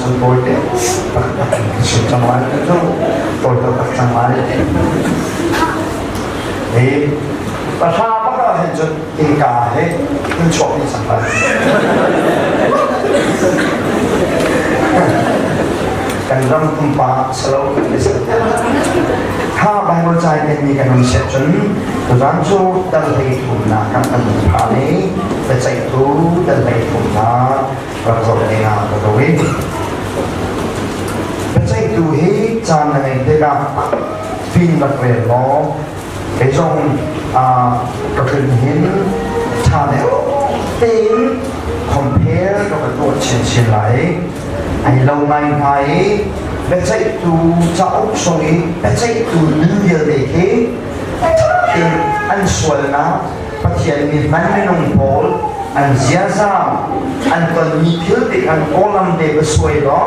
cho tôi để sự trong lại cái tôi tập trong lại thì và sao bắt đầu hình dung tình cả hết những chỗ đi sang lạiกันรำคุณป้าสโลว์กันสิถ้าบางคนใจเป็นมีการเสียจนร้านจูดัลเลยถุนนากันอันนี้ผ่านนี้แต่ใจทูดัลเลยถุนนาประกอบในงานประวิตรแต่ใจทูให้จานในเด็กฟินบัดเวลล้อไอ้จงกระขึ้นหินชาเดียวเต็ม compare กับตัวเชียนไหลไอ้เราไม่ไงเป็นใจตัวเจ้าสวยเป็นใจตัวเนื้อเด็กเป็นอันสวยนะปัจจัยมีมันไม่ลงพออันเสียสาวอันตอนมีเพื่อนเด็กอันโอลัมเด็กสวยหรอ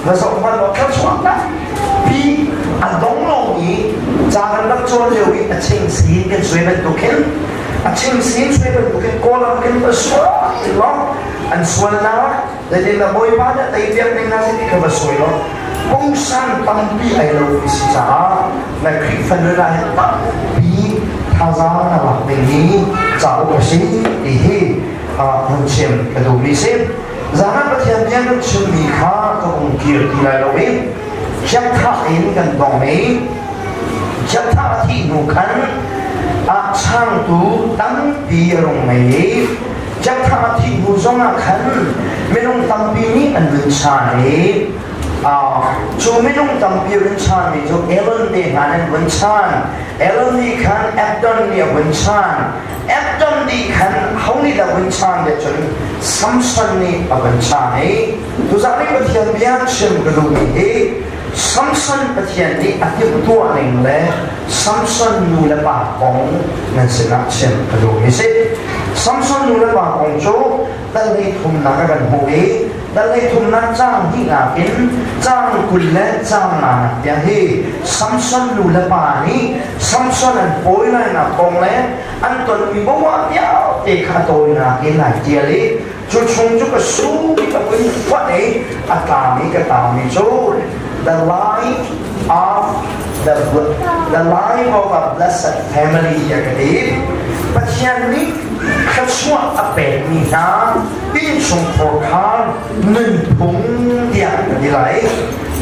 แล้วสองพันบอกเขาสวยนะพี่อันต้องลงอีจากนั้นนักจวนเร็วอีอันเชิงสีกันสวยเป็นตัวเข้มอันเชิงสีสวยเป็นตัวเข้มโอลัมเข้มก็สวยหรออันสวยนะjadi nak boy pada tapi dia dengan nasi di kebasoi lo, bungsan tampi ayo bisa, nak krifan lah tapi thazan lah begini jauh bersih ini muncul kedua misim, jangan bertiap-tiap muncul mikha kemungkinan tidak lewat, jatah ini kan dongme, jatah tinukan, acang tu tampi rumai. जब था अति बुझोंगा खन मेनों तंपी नी अन्वंशाने जो मेनों तंपी अन्वंशाने जो एलन दे खाने अन्वंशान एलन दी खान एप्टन नी अन्वंशान एप्टन दी खान हाउनी दा अन्वंशान दे चुन समसन नी अन्वंशाने तो जाने बतिया बियान शिम गलुनी है समसन बतिया नी अति बुतुआ नहीं ले समसन नूले पाकों नंसना शिम गलुनी से Samson nula ba kong cho dalai thum na kan hoe dalai thum na chang hi nga kin chang kulle chang na ya he Samson nula ba ni Samson an poi na na kong le an ton mi bo wa ya te kha toi na ke na tia le chu chung chu ka su ki ka pui wa ne ata mi ka ta mi cho the life of the life of a blessed family ya ka de pathian ni khaswa ape ni na bin chung for khan nun pung dia ni lai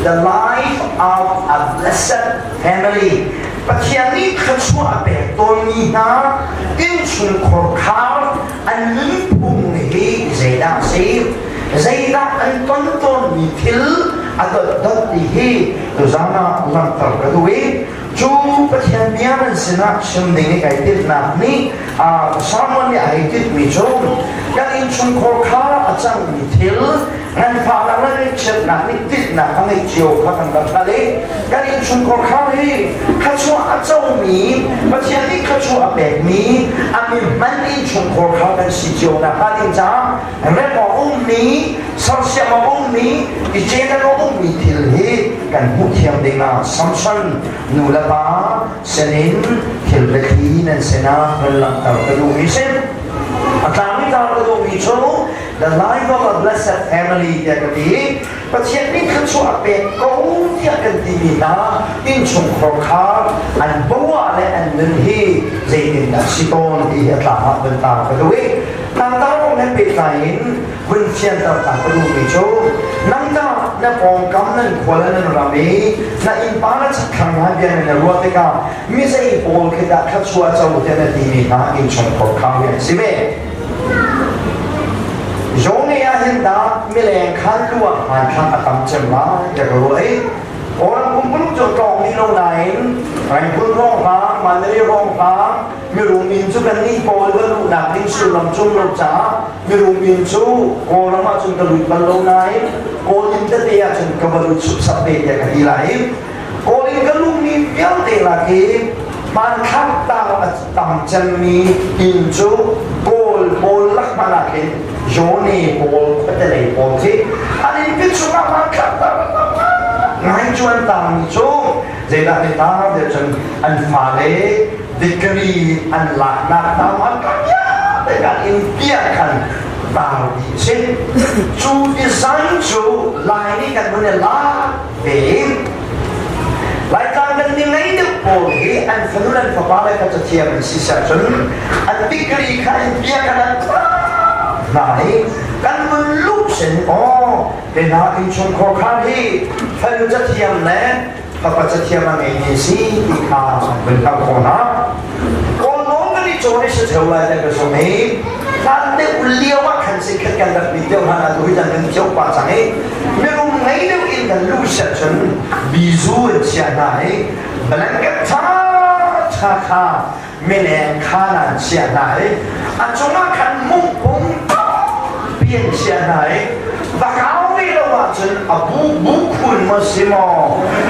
the life of a blessed family pathian ni khaswa ape to ni na bin chung for khan an nun pung ni zaida se zaida an ton ni thil adot dot ni he to zana lam tar ka duwe जो पछियान बियान सिना शिमदे ने काइटित नापनी सामने आइटित मिचो या इन chung खोखा अचंग Mithil ngân phá là nó đi chết nặng đi tít nặng thằng ấy chiều các thằng đặt ra đấy cái đi chung còn khá đi khá chua ăn châu mì và chỉ đi khá chua ăn bẹt mì ăn mì mang đi chung còn khá cái xì chiều là khá đi giá em bỏ ông mì sau xe mà ông mì thì chế ra nó ông mì thì hết cần hút thêm đây là Samson nụ là ba sẽ đến thì là khí nên sẽ na hơn làm tàu cái đồ mì xem Atami tahu tu bicara the life of a blessed family dia kati, pasien ni kerja apa kau dia kati mina in chung khorkar an bawa le an nenhi zaidin siton di atlah bentar kedua. Nantau ne petlain bunfian tak perlu bicara. Nantau ne pongkam ne kuala ne rame na impana cakang dia ne luar teka. Misai pol kita kerja jauh dia ne di mina in chung khorkar yang sibe. Joni ahin da milen khan luwa han khan atam chemla ya roi orang kumpul jo tong ni lo lain ran pun rong ha manri rong ha miru min chu kan ni pol ga lu na ding su lam chung lo cha miru min chu ko na ma chung ka lu ban lo nai ko in ta te ya chung ka ba lu chu sa pe ya ka di lai ko in ga lu ni piang te la ke man khan ta tam chen mi in chu bol lak manakin Joni bol petele bol ki ani pichu na makata ngai chuan tam chu zela ni ta de chen an fale victory an la na ta ma ka ya de ka in pia kan tao sin chu design chu lai มันเนี่ยลาเองรายการกันยังไงเด็กโอ้ยอันฝันนั้นฟ้าเลยก็จะเทียมสิษจนอันปิกรีใครเบียกันนั้นไหนกันมันลุกเส้นอ๋อเป็นหาอินชงขอข้าที่ฝันจะเทียมแน่พระปัจจะเทียมอะไรนี่สิที่ข้าเป็นข้าคนนะคนน้องกันที่โจนี่สุดเท่าไรแต่ก็สมัยท่านเด็กเลี้ยวว่าขันสิขัดกันแบบนี้เดียวหาดูให้จันทร์เที่ยวป่าจังเองไม่รู้ไงเดี๋ยวอินกันลุกเส้นจนบิซูเชียไหนบลังกัดท่าข้าไม่แรงข้านั่นเชียไหนอันจงมาขันมุ่งปุ่งเปลี่ยนเชียไหนว่าเขาไม่รู้ว่าจนบุคุณมาสิมอ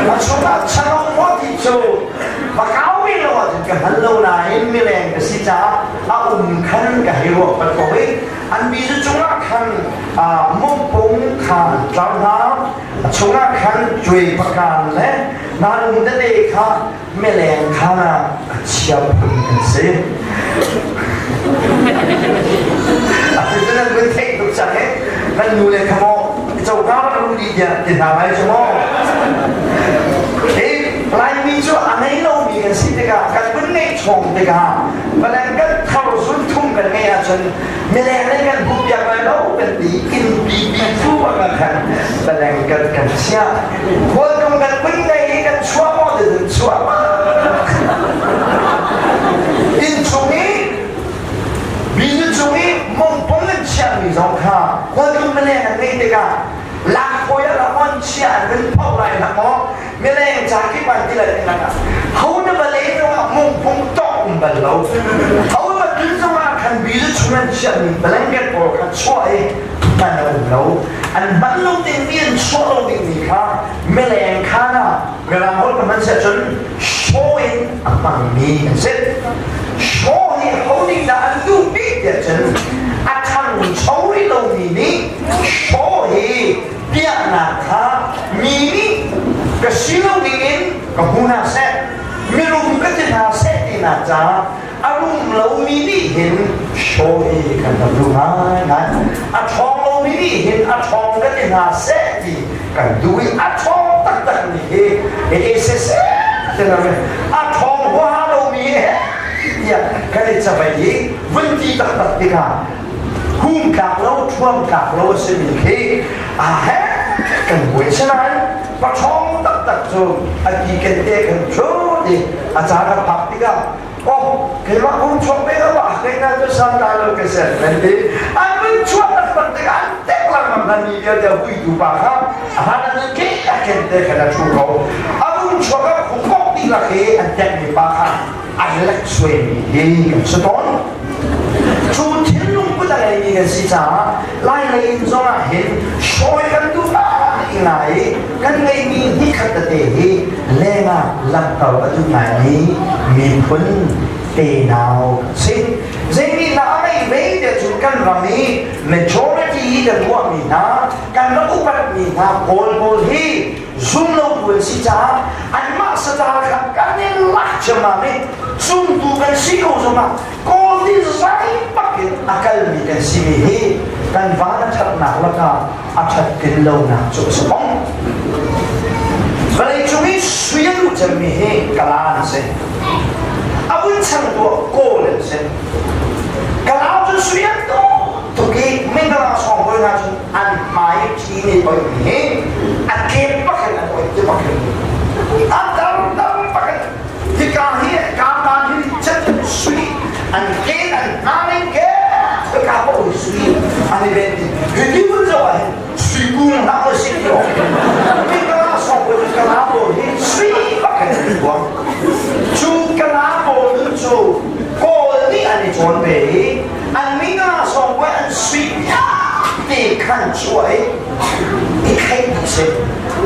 อันจงมาฉันเอาหมดที่จูว่าเขาไม่รู้ว่าจนกันฮัลโหลนายไม่แรงก็สิจ้าเอาขันกับฮิโร่ประกอบอันมีจงมาขันมุ่งปุ่งขันจำน้ำจงมาขันจุยประการและนาลุงเด็กข้าไม่แรงข้าน่ะเชียบพุ่งกันสิอาจจะนั่นเป็นเทคนิคจังเองนั่นดูเลยขโมยเจ้าก้าวรู้ดีเนี่ยติดตามไปชั่วโมงเฮ้ยลายมีชั่วอันไหนเรามีกันสิเด็กกันเป็นในช่องเด็กแมลงกันเข้าสุดทุ่มกันไงอาจารย์แมลงอะไรกันบุกอย่างไรเราเป็นดีกินบีฟูกันแมลงกันเชี่ยคนกันเป็นไงกันชั่วโมงเดินชั่วมากอินช่วงนี้มีช่วงนี้มองผมเงินเชียร์มีสองข้าคนกันไม่เล่นอะไรเด็กลักโอยละมันเชียร์เป็นเท่าไรนะหมอไม่เล่นจากที่บ้านที่ไรนี่นะเขาเนี่ยมาเล่นว่ามองผมต้องบันเราเขามาดึงจะมาคันบีจะชวนเชียร์มีเล่นกันพอคันช่วยมันเราอันบันเราเต็มที่ช่วยเราดีมีค่ะไม่เล่นข้านะเวลาเขาทำมันเสร็จจนช่วยอันมีเสร็จช่วยเขาดีนะอันดูดีเดี๋ยวจนอาทำช่วยเราดีนี่ช่วยเดียนาค่ะมีนี่ก็สิ่งเราดีเองก็หัวหน้าเสร็จไม่รู้ก็จะน่าเสร็จที่น่าจะอารมณ์เรามีนี่เห็นช่วยกันทำดูง่ายนะอาทองเรามีนี่เห็นอาทองก็จะน่าเสร็จที่กันดูอาทองตั้งนี่เฮ้เสร็จเท่านั้นอาทองว่าเรามีเนี่ยก็เลยจะไปดีวันที่ตั้งที่กันหุ่นกับเราท่วมกับเราสิมีเฮเฮ้กันเวชนั้นปะท้องตัดจูอันที่กันเด็กกันจูดิอาจารย์พักที่กันโอ้เห็นว่าคุณชมไม่ได้ว่าเห็นนั่นจะสั่งได้เลยก็เสร็จแล้วดิอันนี้ชวนตัดที่กันเด็กละมันนี่เดี๋ยวคุยดูบ้างครับอันนั้นเก่งกันเด็กกันชูเขาอันนี้ชวนกับคุณก็ตีละเฮอันเด็กนี่บ้างครับอันเล็กสวยนี่กันสุดท้ายชูทิ้งลงก็ได้นี่กันสิจ้าไล่เลยจงเห็นช่วยกันดูไหนกันไงมีที่ขัดเตะเล่งลำเต่าจุดไหนมีพ้นเตนาวสิ่งนี้น่าไม่เว้ยเดี๋ยวจุดกันว่ามี majority เดี๋ยวว่ามีนะกันรักอุปถัมภ์มีนะโพลที่ซุ่มเราบุญสิจ้าอันมาสตาร์กันกันเนี่ยลักจะมาไม่ซุ่มดูกันสิเขาจะมาก็ดีใจปักกันอาการมีกันสิมีกันว่าชัดหนักแล้วก็อาชัดกินเราหนักจุดสมองเวลาช่วงนี้สุยรู้จะมีเหตุกลางเส้นอาวุธช่างตัวโกเลนเส้นกลางจะสุยตัวทุกทีไม่กลางสองคนนะจุดอันหมายที่นี่ไปมีอันเก็บปักกันอันไว้จะปักกันอันดำปักกันที่กลางที่กลางที่จะสุยอันเก็บอันนั่นเก็บก็กลางก็สุยอันนี้เป็นคือที่มันจะว่าสุยกูน่าจะสิ่งเดียวไม่กลางสองคนกลางตัวที่สุยปักกันตัวจูกลางตัวจูก็นี่อันนี้ชนไปอันไม่กลางสองคนอันสุยที่ขันช่วยที่ใครดูเสร็จ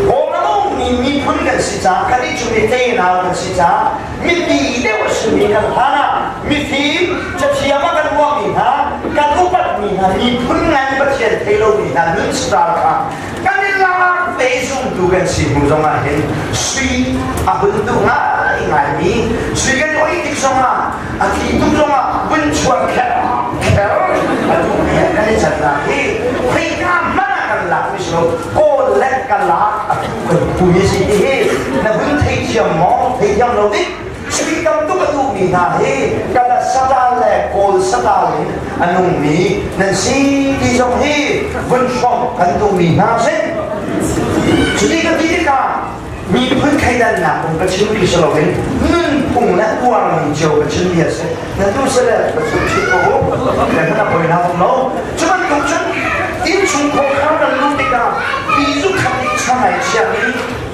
โอ้เรามีพูดกันสิจ้าคันนี้จุดเตะนากันสิจ้ามีดีเดียวสิมีกันท่านะมีทีจะเทียมกันว่ามีนะกันอุปถัมภ์มีนะมีพูดงานประเทศไทยเรามีนะนุ่นสตาร์ค่ะกันนี่ลาเฟซุ่มดูกันสิมุจงาเห็นสุยอาบุญดูง่ายมีสุยกันโอ้ยที่จงอาอาทิตย์ดูจงอาบุญชวนแค่อันนี้กันนี่จัดนะที่ให้ข้ามมัน กันหลักไม่ใช่โกนและกันหลักผู้ยิ่งสิ่งที่นั่นเป็นที่เชื่อมองที่ยังเราดิชีวิตกันทุกตัวมีหน้าที่กันละสัตว์แหลกโกนสัตว์เลยอันนู้นมีนั่นสิ่งที่ตรงที่บนช่องกันตัวมีหน้าที่ชีวิตกันที่กันมีพื้นใครดันหนักผมก็ชิมกิสโลเวนนึ่งปุ่งและอ้วนมันเจียวก็ชิมเบียร์เสร็จนั่นดูเสร็จแล้วก็ชิมชิโก้แต่ก็ต้องไปน้ำน้องจะมันถูกฉันอินชุนโคข้าวนั้นรู้ดีกันปีจุกคำนี้ช่างไหนเชียนี้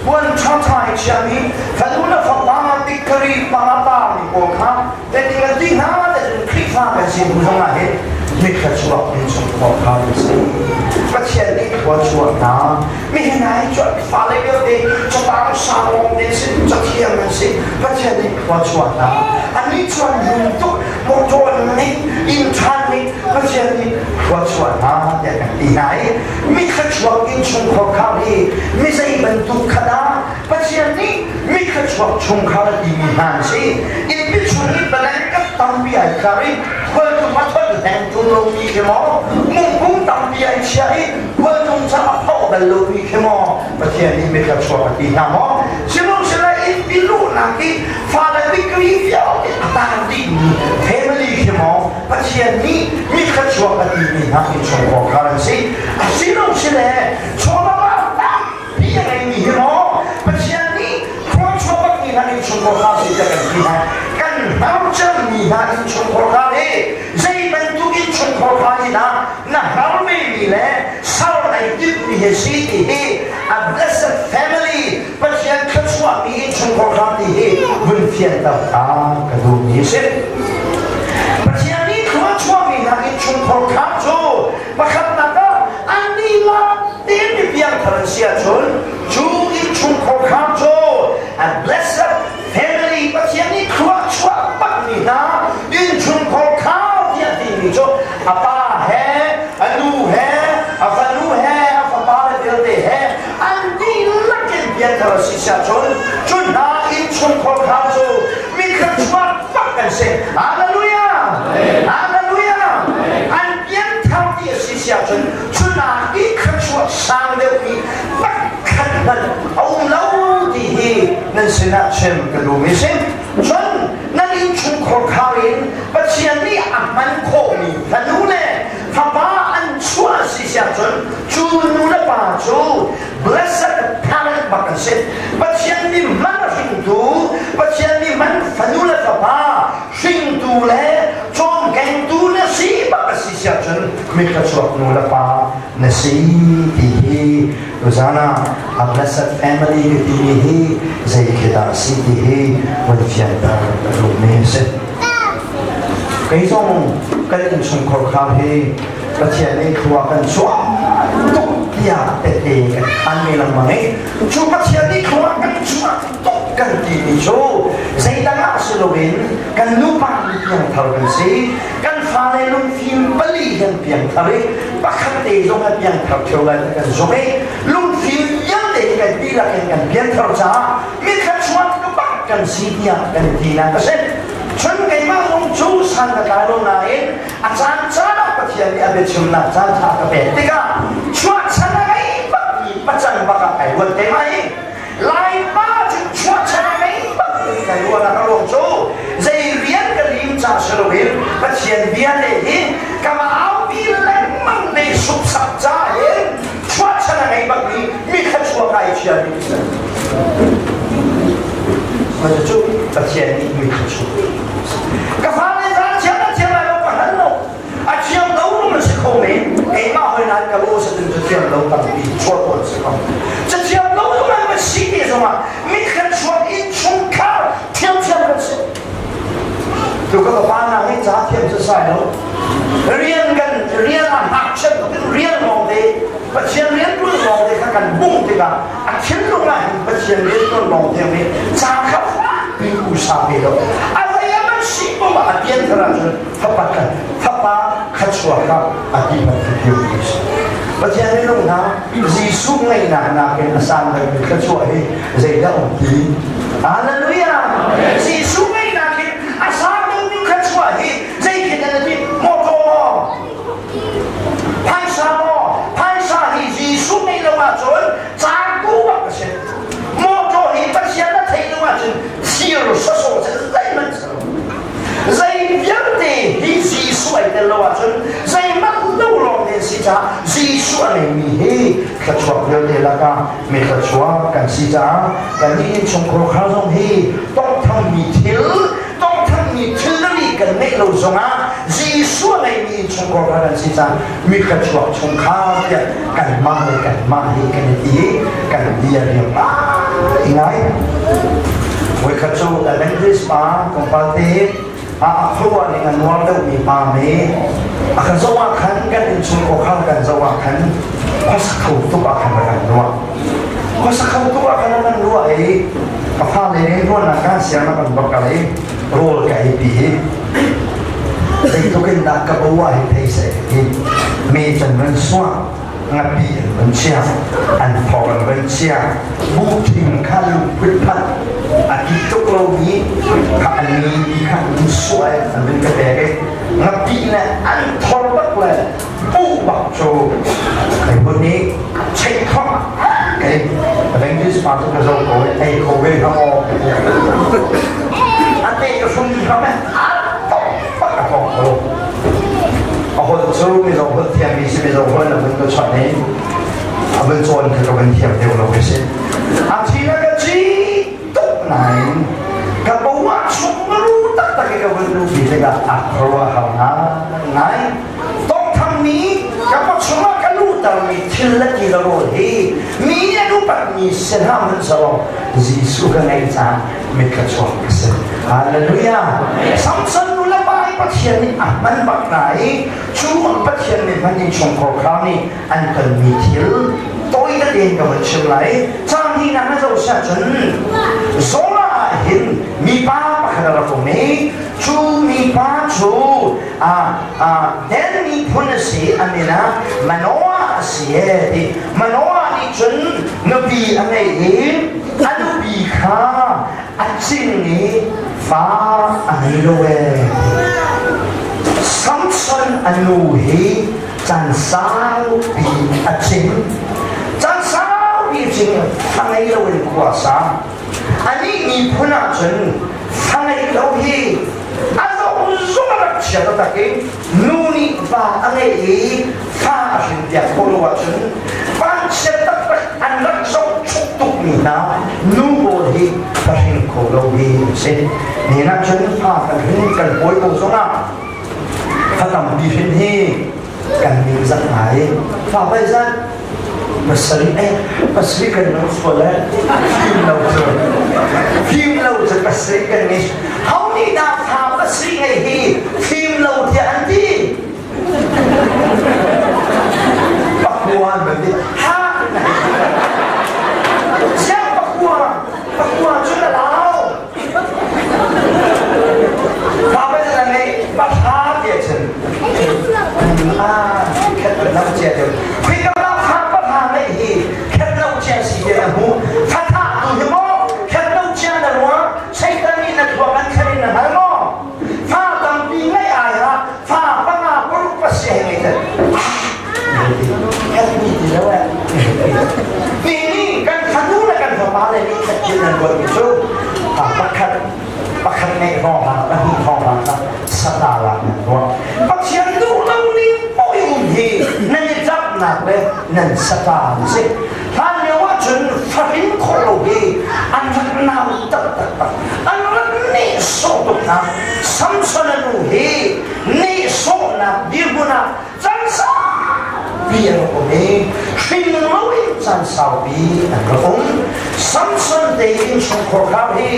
วันช่างไหนเชียนี้ถ้าดูแล้วฟังมาติดกรีบมาตามีโคข้าวแต่ที่กันที่หาแต่ถึงคลิกฟ้ากันสิคุณทำไงไม่เคยชอบอินชุนโคข้าวสิก็เชียร์นี่ควรชวนนะไม่เห็นไหนจดฟ้าเลยก็ดีจะตามสาวงนี้สิจะเที่ยวมันสิก็เชียร์นี่ควรชวนนะอันนี้ชวนยุ่งทุกโมโตนี่อินทานนี่ก็เชียร์นี่ควรชวนนะแต่กันที่ไหนไม่เคยชวนอินชุนโคข้าวนี่ไม่ใช่บรรทุกขนาดก็เชียร์นี่ไม่เคยชวนชงข้าวที่มีหันสิอินพิชวนนี่เป็นอะไรก็ตั้งวิไอคาริเพื่อจะมาทดแทนจุลมีขมอมุ่งพุ่งตั้งวิไอเชียเพื่อจะมาเข้าบรรลุมีขมอก็เชียร์นี่ไม่เคยชวนที่หามอสิลุงสิเลยอินพิลูนักที่ฟ้าเลยวิกฤตยาวตามดีเทมลีขมอก็เชียร์นี่ไม่เคยชวนที่มีหันอินชงของคารันสิสิลุงสิเลยชวนมาตั้งพี่ยังไงมีขมอก็เชียร์นี่ควรชวนที่หันอินชงของคารันสิจะกันที่ไหนกันเราจะมีหันอินชงของคารันใจเป็นทุกอินชงของคารันนะเราไม่มีเลยสาวในที่มีเหตุที่ a blessed family ปัจจัยขั้นสุดมีอินชงของคารันที่บุญเทียนตาตากระดูกนี้สิปัจจัยนี้ควรชวนมีหันอินชงของคารันจูมาขับนักอันนี้ละเต็มเพียงทางเสียชนจูอินชงของคารันจู a blessed family ปัจจัยนี้ควรชวนปักนี่นะอินชงของคารันที่ที่มีจูอาป้าแห่อนูแห่อาฟานูแห่อาฟาบาลเดลเดแห่อันนี้ละเก็บเพียงทางเสียชนจูน่าอินชงของคารันจูมีใครชวนปักกันเสียฮาเลลูยาฮาเลลูยาอันเพียงทางที่เสียชนจูน่าอีกใครชวนสร้างเรื่องนี้ปักกันมันเอาเล่าดีนั่นสินะเช่นกระดูกมิสิจนนั่นอินชุนของคารินปัจจัยนี้อันมันโคมีแต่นู้นเลยถ้าบ้าอันชั่วสิเสียจนจูนู้นป่าจู blessed parent บักเสร็จปัจจัยนี้มันฟิงดูปัจจัยนี้มันฝันนู้นเลยถ้าบ้าฟิงดูเลยจงแกงดูนะสิบักสิเสียจนไม่กระชากนู้นป่านะสิที่ดูซานะ a blessed family ที่มีใจคิดว่าสิที่วันเชียนตาลูกเมสก็ยังกันอินชงขอข้าวให้ประเทศนี้ทัวร์กันชัวตุกยาเตะกันอันนี้ละมั้งชัวประเทศนี้ทัวร์กันชัวตุกกันดีมิโชใจต่างสโลเวนกันนูปังเพียงเท่ากันสิกันฟ้าในลุงฟิล์มบลีกันเพียงเท่าไรปักขัดเตยงกันเพียงเท่าเท่าไรกันจบเลยลุงฟิล์มยังเด็กกันดีละกันเพียงเท่าจ้ามีขัดชัวก็ปักกันสิเพียงกันดีนะก็เช่นฉันไงมาลงจูสันกับการลงนายอาจารย์จ้าปะเทียนอาเบชุมนาจ้าท่ากับเบติกาชวดฉันไงปักอีปัจจัยบักไอ้วันเต็มไอ้ลายป้าจึงชวดฉันไงปักอีไอ้วันนักลงจูใจเรียนกันลิมจ้าสรุปปะเทียนเบียนเลยกับเอาบีเล่มันในสุขสันต์จ้าชวดฉันไงปักอีมีแค่ชวดไอ้เชียร์นี่มันจะจูปะเทียนนี่มีแค่ชวดกับฟ้าในร้านเชียร์นั่นเชียร์อะไรเราก็หันลงอาเชียร์เรามันสิเขาเนี่ยไอ้มาหอยนัดกับโอ้สตึงจะเชียร์เราตั้งปีชั่วตัวสิเขาจะเชียร์เรามันสิ่งที่สมัยมีแค่ชวดอินชงข้าวเทียมกันสิดูก็ฟ้าหน้าให้จ้าเทียมจะใส่เราเรียนกันเรียนอ่ะหักเช่นก็เรียนมองดีปัจจัยเรียนรุ่นมองดีกันบุ้งดีกันอาเชียร์ลงมาปัจจัยเรียนรุ่นมองดีนี่จ้าครับมีอุตสาหะเราสิบว่าอาเดียนขนาดนั้นทับปะกันทับปะขัดชัวครับอาดีมันคือยูนิสปัจจัยนี้ลงนะจีสุไงนะนักเป็นสร้างเลยขัดชัวให้ใจได้องค์ดีฮาเลลูยาจีสุไงนะคืออาสาเป็นมีขัดชัวให้ใจคิดอะไรที่โมโตพันสาให้จี là cả mình phải xóa cái gì đó cái những trong cuộc khảo trong hiต้องทำมีthiếuต้องทำมีthiếuนั่นนี่กันไม่รู้สงอ่ะจีส่วนในมีtrong cuộc khảoกันสิจ้ามีกระชวกtrongข้าวเนี่ยกันมาเลยกันมาให้กันดีกันดีอะไรบ้างยังไงวันกระชวกแต่เรื่องที่สมาของปาร์ตี้ครัวนี่กันวันเดียวมีปาเมกันสว่างขันกันในช่วงของข้าวกันสว่างขันข้อสักเขาตุกอาขันกันรัวข้อสักเขาตุกอาขันกันรัวไอ้กับฟ้าเลยเนี่ยรัวนักการเสียงนักการบอกอะไรรัวกับไอ้ปีไอ้ทุกคนนักกับว่าไอ้ไทยเสียมีจำนวนส่วนงับปีมันเชี่ยอันพอมันเชี่ยบูทิมขั้นพิพัฒน์อาทิตย์ทุกเรานี้ขันนี้ที่ขันสวยอันเป็นกระเดกงับปีเนี่ยอันทอบักเลยปูบักโจไอ้พวกนี้ใช้ข้อไอ้เรื่องที่สปาร์ตุกเราโอ้ยไอ้โคเวเขามองอันนี้ก็สุ่มเขาไหมต้องปักกระป๋องโลเอาคนสู้ไม่ลงคนเทียมมีสิไม่ลงคนแล้วมันก็ช็อตนี้เอาเป็นโซนคือกับเป็นเทียมเดียวเราไปสิอาทีนั้นก็จีตกไหนกับบอกว่าชุบรู้ตั้งแต่กับเป็นรู้ดีเลยกับเพราะว่าเขาหาไหนต้องทำนี้กับว่าชุบก็รู้แต่มีทิลล์ที่เราเห็นมีเนี่ยรู้ปัจมีเส้นทางมันสโลจีสุกันไงจ้าไม่กระชอกกันสิฮาเลลูยาสัมสันนุละบายปัจเจียนี่มันบักไหนชูมันปัจเจียนี่มันยังชงโคคราวนี่อันกันมีทิลตัวอีกเดียวกับมันเชื่อไหลจางที่นั่นเราเชื่อจนโซล่าเห็นมีป้าปักกระดาษตรงนี้ชูมีป้าชูเดนมีพุนสีอันนี้นะมันว่าเสียดิมันว่าดิจนนบีอันนี้อันบีข้าอันจริงนี้ฟ้าอันนี้ด้วยสัมสันอันนู้นจันสาวบีอันจริงจันสาวบีจริงฟังให้เราเป็นขวาสามอันนี้มีพุนจนฟังให้เราเห็นอันเราส่งมาเชื่อตะกี้นู่นนี่ฟ้าอันนี้ฟ้าจริงเดียวคนว่าจนฟังเชื่อตะกี้อันรักส่งชุกตุกนี่นะนู่นโบดีฟังคนเราเห็นเช่นนี่นะจนฟ้ากันเห็นกันป่วยตัวส่งอ่ะถ้าทำดีเช่นนี้กันมีสักไหนฟ้าไปซะมาสลิมาสลิกันน้องสวยแล้วฟิล์มเราจะมาสลิกันนี่เขานี่ดาวทามาสลิไงฮีฟิล์มเราที่อันที่ปักบัวแบบนี้ฮ่าเจ้าปักบัวชุดละเราฟ้าไปซะนี่ปักฮ่าเดี๋ยวฉันแค่เป็นน้ำเจียวคุยกันแล้วทำปัญหาไม่ดีแค่น้ำเจียวสีเดียวหูถ้าดูที่มอแค่น้ำเจียวนั่นวะใช้ตอนนี้นักว่ากันแค่นี้นะมอฟ้าตั้งปีไม่อายฮะฟ้าปัญหาปลุกปัสเสียงไงเถอะแค่นี้ดีแล้วแหละปีนี้กันขันดูแล้วกันฟ้าเลยนี่แค่กินนั่นวันนี้สู้ปักขันในห้องแล้วที่ห้องแล้วสตาร์ละนั่นวะปักเชียงดูแล้วนี่ปอยอุ่นฮีนั่นจะจับหนักเลยนั่นสตาร์สิท่านเนี่ยว่าจนฝันคนเราฮีอันนั้นน้ำตัดอันนั้นนี่โซ่ตุกนะสัมสันนูฮีนี่โซ่นะดีบุนะจันทร์เบียร์คนนี้ฟินลุยจันทร์บีอันกระผมสัมสันเดียนชงโคราฮี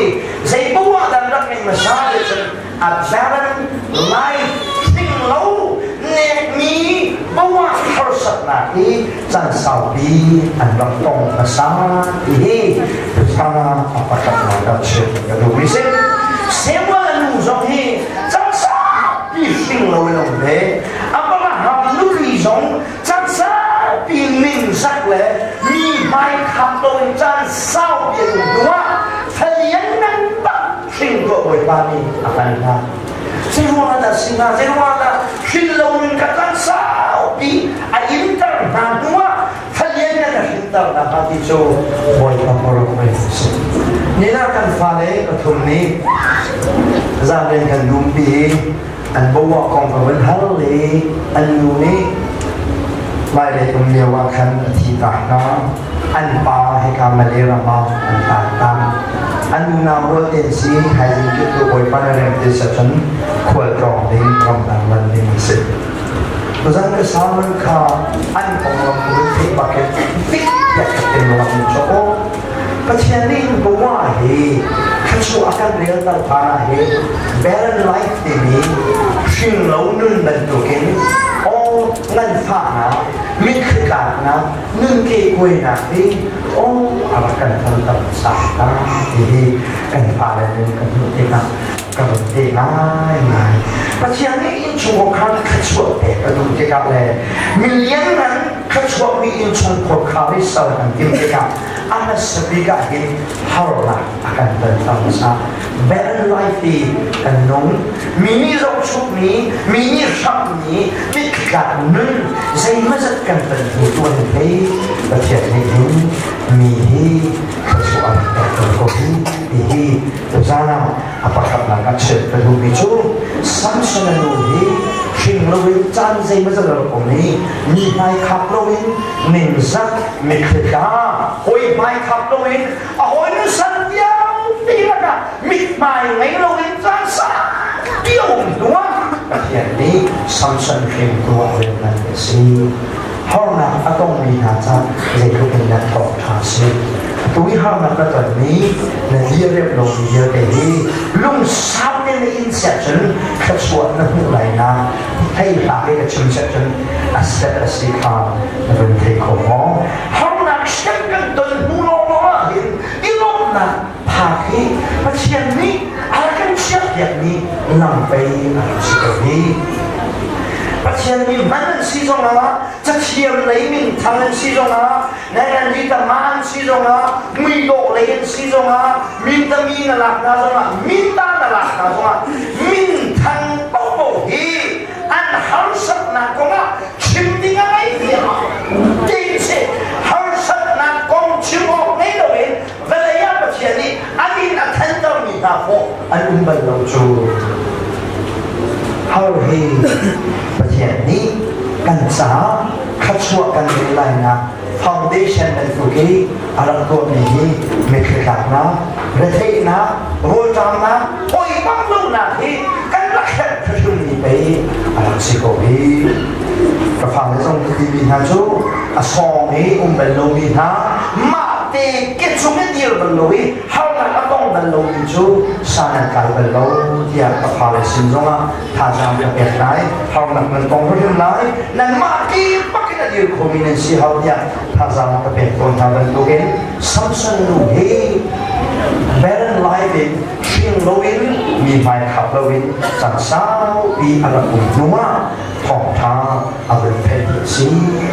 ใจบัวดันรักในมาชาลิจอับซารันไลฟ์ฟินลุยเนี่ยมีบัวครสัตนาฮีจันทร์บีอันรักตรงมาชาฮีฟังapa kata kita cakap dulu sih semua nuzong hiจันทร์บีฟินลุยลงเลยapakah hal nuzongจันทร์บีมินสักเลยมีใบขับโดยจันทร์บีดูว่าเทียนนั้นบักฟินก็บ่อยปานีอะไรนะsemua ada singa semua adaฟินลุยกับจันทร์บีอินเตอร์นาดูว่าเทียนนั้นอินเตอร์นาฮะที่โจบ่อยปาปรกไม่นี่น่ากันฟ้าเลยก็ทุนนี้จะเรียนกันดูปีอันบัวของกับวันฮัลลีอันนู้นนี่ไม่ได้ตรงเดียวว่าคันอธิตานะ อันปาให้การมาเลรามาอันตามตามอันนาวเต็นซีให้ยิงจุดตัวไปในเรื่องที่ฉันควรตรองดิ้งคำนั้นมันดิ้งสิเพราะฉะนั้นสามัญข้าอันของเราคือที่บักเก็ตฟิกแต่เป็นวันโชว์ปัจจัยนี้ก็ว่าเฮ้ข้าชัวร์กันเรียนต่างๆเฮ้ barren life ที่นี้สิ่งเหล่านั้นเป็นตัวเก่งโอ้นั่นฝ่านะมิคือการนะนึ่งเกี่ยวนะที่โอ้อะไรกันทำต่างสายนะที่กันฝ่าอะไรกันทุกทีนะกันทุกทีง่ายง่ายปัจจัยนี้อินช่วงข้างข้าชัวร์เด็กกันทุกทีกันเลยมิเลียนนั้นข้าชัวร์มีอินช่วงคนข้าวที่สอนกันทุกทีกันอันนั้นสปีกเห็นฮาร์ลาอาการเดินตามสาย barren life ที่กันน้องมีนิรชุกนี้มีนิรักนี้มีการนึ่งใจมันจะกันเป็นตัวหนึ่งที่ประเทศนี้มีข้าชัวร์แต่ตัวคนที่ตัวจานาapa kata kacir perlu bicu samson nuhi king lowin chan zai mazal romni ni mai khap lowin nimzak mikhda hoi mai khap lowin a hoi nu san yau tilaka mit mai ngai lowin chan sa tiong dua katian ni samson king tua dengan si horna atong mi hacha zai ko pinat ko thasi tui hao nak kata ni na dia rep lo dia tadi lung sam ni inception kesuat na mulai na hai lagi ke inception aset asika na bentai ko mo hao nak siapkan don mulong lain ilok na pagi macam ni akan siap yang ni lampai sekaliปัจจัยนี้มันสิ่งสองนะจะเทียมเลยมินทำเป็นสิ่งสองนะนั่นนี่แต่มันสิ่งสองนะมีโลกเลยสิ่งสองนะมินแต่มีนหลักนะสองนะมินตาหลักนะสองนะมินทั้งโป๊ะฮีอันฮาร์สัตนะก็นะชิมดิ้งอะไรเนี่ยจริงสิฮาร์สัตนะก็ชิมออกในตัวเองเวลาปัจจัยนี้อันนี้นักทันต้องมีนะพออันเป็นเราจูฮาร์ฮีประเทศนี้กันสาขัดชัวกันเป็นไรนะ foundation เป็นตัวกี้อะไรตัวนี้ไม่เคยขาดนะประเทศนะโรจามนะโอ้ยบางลูกนะที่กันรักแค่ทุนนี้ไปอะไรสิโก้พีกระฟังในส่งที่มีทางชูอ่ะสองนี้เป็นโลมีนะมาตีเก็บช่วงนี้เดียวเป็นโลวีเท่านั้นก็ต้องเป็นโลมีชูสารการเป็นโลที่กระฟังในสิ่งตรงนั้นถ้าจะเอาไปไหนเท่านั้นมันต้องไปที่ไหนนั่นมาตีปักกันเดียวคอมมิวนิสต์เขาเนี่ยถ้าจะเอาไปคนทำเป็นตัวเองสัมสันลูเฮ barren life ชิงโลวินมีไฟขับโลวินจากเช้าปีอะไรปุ่มนัวท้องทางเอาเป็นเพชรสี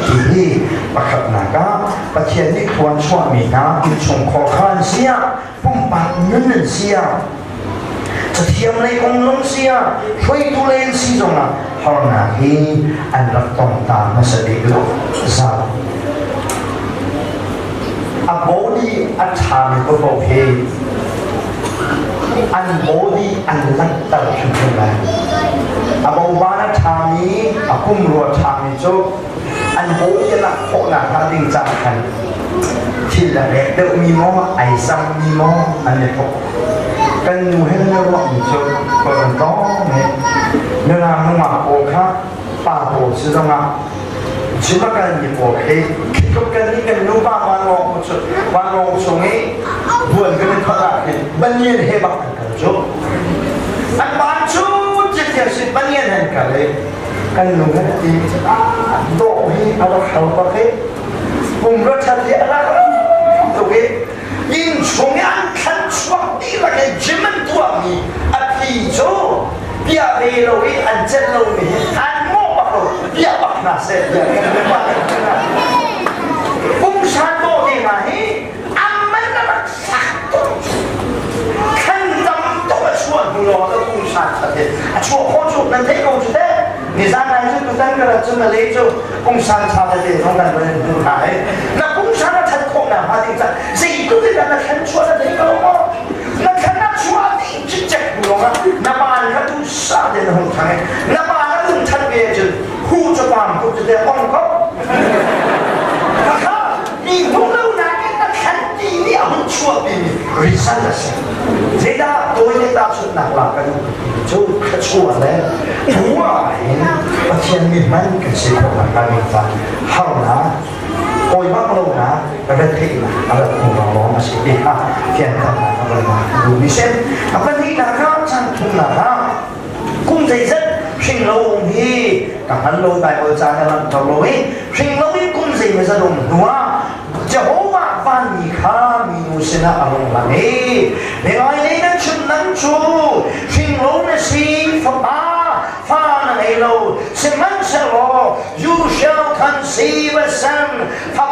ที่นี่ประคับหนักประเทศนี้ควรช่วยมีน้ำที่ชงขอข้านเสียปุ่มปักเงินเสียจะเทียมในกองลงเสียช่วยดูแลสีตรงนั้นเพราะหน้าที่อันรักต้องตามมาเสด็จลงซาอันโบดีอันทานก็บอกเฮอันโบดีอันลักตะชุนเท่าไรอันโบบานะทามีอันกุมรัวทามีโจอันโบดีลักพกหนักทันดิ้งจังกันที่ละเด็กเด็กมีม้อไอซัมมีม้ออันนี้พกกันอยู่ให้เนื้อว่ามีโจเปิดก้อนเนี่ยเนื้อมันมาโอค่ะป้าโตซื้อตรงนั้นชิมกันยิ่งโอเคคิดกันนี่กันรู้ป่ะวันลงช่วงนี้บวนกันเท่าไหร่บันเย็นเฮบักกันจุอันบ้านชูจิตยังสิบันเย็นเห็นกันเลยกันรู้กันดีโดฮีอะไรเขาบ้างเฮ้ปุ่มรถชัดเจนอะไรตัวเองยิ่งช่วงนี้อันขันช่วงนี้ละกันจิมันตัวมีอันที่จูเปียเบลวีอันเจลวีอันโม่ปะโลเปียบักนาเสร็จอย่างนี้เป็นว่าปุ่มชันโตดีไหมอันมันก็รักษาตัวขันจำตัวช่วยดูแลแล้วปุ่มชันชัดเจนช่วยคนช่วยนั่นเท่ก็ช่วยได้นิสัยนั้นช่วยตัวนั้นก็เราจะมาเลี้ยงปุ่มชันชัดเจนต้องการเป็นดูไหนแล้วปุ่มชันนั้นทัดคงนะพอดีจ้ะสิ่งที่เราจะขันช่วยนั่นเท่ก็รู้นั่นขันนั้นช่วยดีจิตใจกูรู้นะน้ำมันก็ดูสะเด็นหุ่นทางน้ำมันก็ดูทัดเบียร์จุดคู่จะความคู่จะเดี๋ยวป้องเขาข้ามีหุ่นเล่านะ nặng là cái chú khát chua đấy chú ấy và thiên mình mình cái sự của mình cái mình phải hao là ôi bác lâu nè cái đất thị là ở cùng vào đó mà sẽ đi ha thiên thần là nó là đủ đi xem à bên thị là khác sang thùng là khác cũng dễ rất sinh lâu thì cả hắn lâu tại ở cha là thầu lối sinh lâu cũng gì mà ra đồng đúng không Jehovah van ni kha mi usina along la ne để ai lấy nó chun nắng chu sinh lâu nó si fa na nei lâu sinh măng sẽ lo you shall conceive a son fa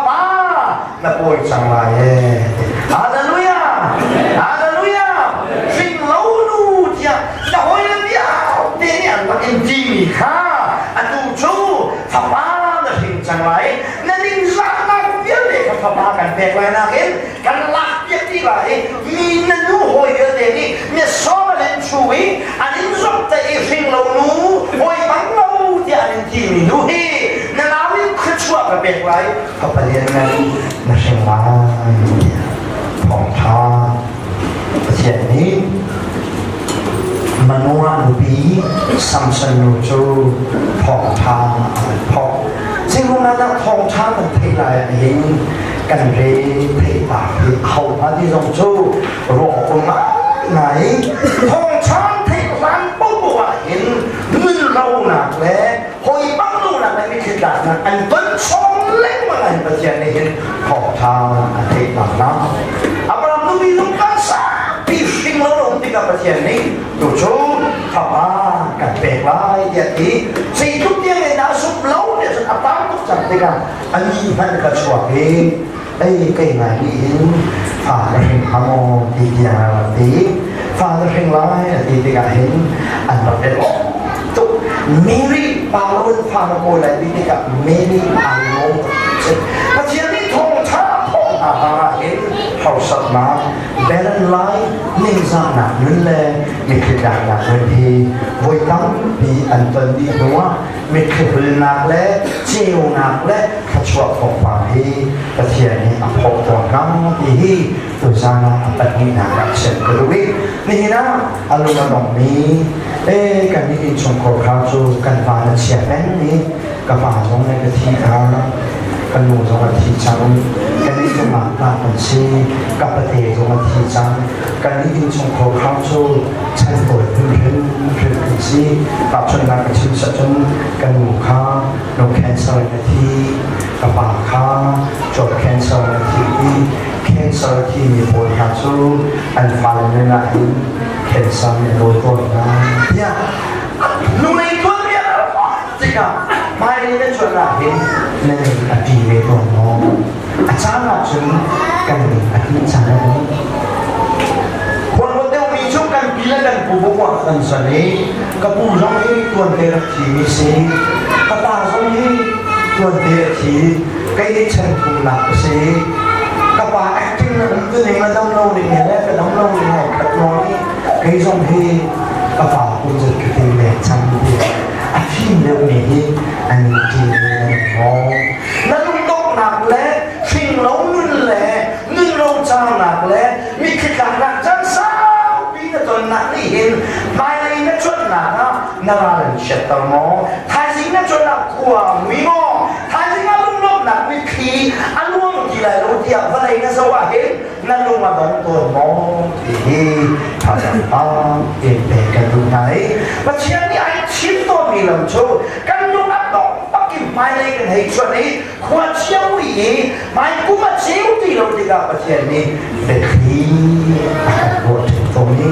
na bồi chẳng lại hallelujah hallelujah sinh lâu nu tia na hoi lên nhau để nhận bắt em gì kha anh tu chu fa na sinh chẳng lại nên in ra na biết để fa cần bẹt lại na cái cần lạc biết đi lại mi na nu hoi cái này mi so mà lên chui anh in giúp tại sinh lâu nu hoi bắn lâu thì anh chỉ mi nu hi na nào đi khất chua cái bẹt lạiเขาไปเรียนงานนะเชียงรายผ่องท่าประเทศนี้มโนรานุปีสัมสนุจูผ่องท่าผ่องซึ่งโรงงานนักผ่องท่ามันเท่าไรเองกันเร่เท่ตาที่เขาอันที่ทรงจูรอคนมาไหนผ่องท่าเท่ร้านปุ๊บว่าเห็นมือเราหนักแล้วหอยบังเราหนักเลยไม่คือการนั้นอันต้นช่องเล็กมาในประเทศนี้เห็นผ่องท่าเท่หนักนะอับราฮัมนุบีลุกขึ้นซะปีชิงเราลงที่กับประเทศนี้ดูจูถ้ามากันเปกไล่เดียดีสิ่งทุกอย่างในดาวสุบเล่าเนี่ยจะอับตามทุกจังที่กันอันนี้มันก็ช่วยเองไอ้เก่งไงนี่ฝ่าเรื่องขโมยดีเดียวดีฝ่าเรื่องไล่ดีที่กันเห็นอันแบบเป็นตุ๊กเมรี่ปาโลนฝ่าโมอะไรดีที่กันเมรี่ปาโลนประเทศนี้ทงชาทงอาหารเห็นเขาสัตว์มาเบลล์ไลน์นิ่งสานหนักยืนเลยมีคือการหนักเวทีวัยตั้งปีอันตอนดีหัวมีคือพลหนักและเจียวหนักและขจวบของฝ่ายที่ประเทศนี้อภพตัวน้ำที่ตัวจานาปัตตินากับเชนกรุวินี่นะอารมณ์ตรงนี้กันนี้ชมโคข้าวจูกันฟ้าเฉียบแบงนี้กับฟ้าตรงในกะทิข้าวกันหนูตรงกะทิจังกันนี้จะมาตาคนชีกับประเทศตรงกะทิจังกันนี้ชมโคข้าวจูใช้ตัวเพื่อนกันชีกับชนการกระชิบสัจจ์กันหนูข้าวหนูแคนเซอร์กะทิกับป่าข้าวจบแคนเซอร์กะทิแคนเซอร์ที่มีผลข้าวจูอันฟ้าในไหนแคนเซอร์ในโลกนั้นเนี่ยนูในตัวเนี่ยจริงอ่ะไม่ได้ชวนอะไรในอดีตตัวน้องอาจารย์จึงกันอธิษฐานคนคนเดียวมีชุกกันปีละกันผู้บวชกันสนิทกับผู้ร้องให้ตัวเดียวที่มีสิ่งกับตาร้องให้ตัวเดียวที่ใกล้เชิญผู้หลักสิ่งกับว่า acting นั้นตัวนี้มันต้องเล่าเนี่ยแล้วก็ต้องเล่าเนี่ยกับน้อยใกล้ร้องให้กับว่าคุณจะคิดถึงแม่ฉันดีอาชีพเรื่องนี้อันจริงมองนั่นต้องหนักและสิ่งเหล่านั้นแหละนึ่งเราจะหนักและมีขีดหนักจังสาวปีนั้นจนหนักนี่เห็นไม่เลยนั่นจนหนักนะนั่นอะไรเช็ดตามองท้ายสิ่งนั้นจนหนักกว่ามีมองท้ายสิ่งนั้นลงหนักมีขีอันล่วงกี่ไรรู้เดียวอะไรนั่นสว่าเห็นนั่นลงมาโดนตัวมองที่ถ้าจะต้องเปลี่ยนแปลงกันตรงไหนมาเชื่อนี่ไอ้ชิ้นตัวมีลำโชว์กันยกอัดดอกปักกิ่งไม้เลยกันให้ช่วงนี้ควรเชี่ยวอีไม้กูมาเชี่ยวที่เราที่กับประเทศนี้เด็กที่ปวดตรงนี้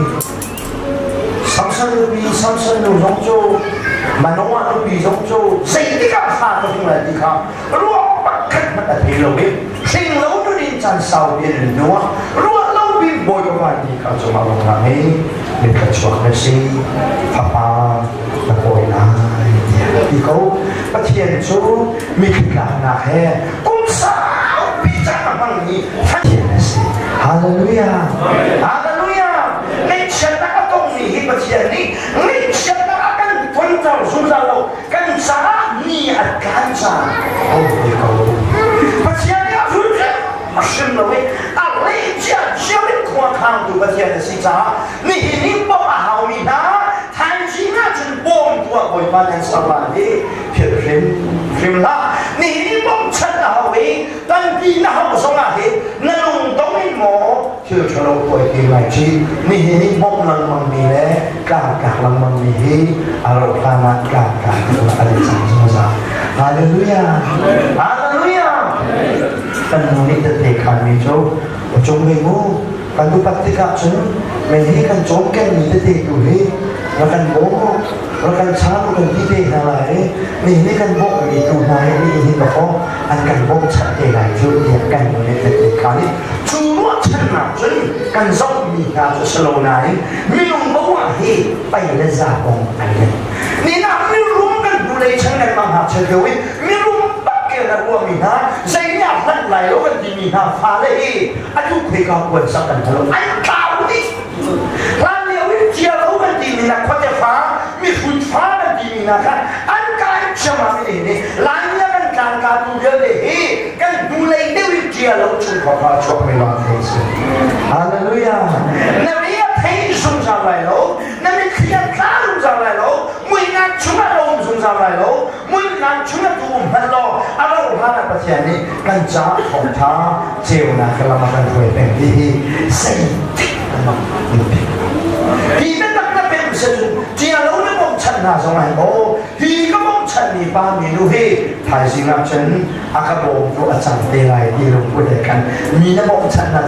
สัมสันลูบีสัมสันลูจงโจมันว่าลูบีจงโจสิ่งที่กับข้าก็ถึงอะไรที่ข้ารวมปักขัดมันแต่ที่เราไม่สิ่งเราตัวนี้จันทร์สาวเดียร์นัวรวมเราบินบ่อยกว่าที่เขาจะมาลงน้ำนี้เป็นกระชวกเลยสิพาป้าตะโกนนายที่เขาประเทศจูมีขนาดหนาแห่กุ้งสาวปีจักรบังนี้ท่านเห็นสิฮาเลลูยาฮาเลลูยาในเชิงนักตรงนี้ประเทศนี้ในเชิงนักกันคนเจ้าสุราโลกันสามีอาการจ้าโอ้ยเขาประเทศนี้สุด ชิมเลยอะไรเจ้าเชื่อไม่ควรทำดูประเทศสิจ้านี่นี่บอกว่าเขามีนะทางจริงน่าจะบ่มตัวบริบาลสบายดีเพียงพิมละนี่นี่บ่มฉันเอาไว้ตั้งที่น่าเขาสงอาเหตุนั่นลงต้องไม่หมอเชื่อชะลอป่วยกินไรชีนี่นี่บ่มลังมันมีแล้วกล้ากลังมันมีให้อารมณ์ตามากล้ากอะไรสักอย่างฮาเลลูยาฮาเลลูยาkan nuni tetekan itu ujung minggu kan tu patika jen mehi kan jongken ni tetek tu he kan bomo kan chalu kan tite nalai ni kan bok ni tu nai ni ko an kan bok chat te lai ju dia kan nuni tetekan ni chu chen na jen kan zong mi ka ju slow nai mi long bo wa he pai le za bong ai ni na mi rum kan du le chen kan ma ha che ke wi mi rumนะพวกมีนะใจเนี่ยนั่นไหลแล้วกันดีมีนะฟ้าเลยอายุเคยก่าวสักกันทะลุไอ้ข่าวนี่ร้านเดียววิเชียร์แล้วกันดีมีนะเขาจะฟ้ามีฝุ่นฟ้ากันดีมีนะครับอันการเชื่อมาไม่ได้ร้านเนี่ยกันการดูเยอะเลยกันดูเลยเดียววิเชียร์แล้วชุดของเขาชอบไม่รอดเลยสิฮาเลลูยานั่นเรียกเทสุนทรายแล้วนั่นเรียกเขียนข้าวสุนทรายแล้วมวยงานชุ่มอารมณ์สุนทรายแล้วมวยงานชุ่มตูมฮัลโหลอารมณ์ฮานาปัจจัยนี้กันจ้าของท้าเจ้านะกำลังมากันถวยเป็นที่เส้นที่มันที่เป็นนักนับเป็นเส้นที่เราเนี่ยมองชันหน้าสมัยโอ้ที่ก็มองชันนี่ป้ามีดูให้ถ่ายสิ่งนั้นฉันอาคาโบตัวอาจารย์เตลัยที่ลงพูดกันมีนะมองชันหน้า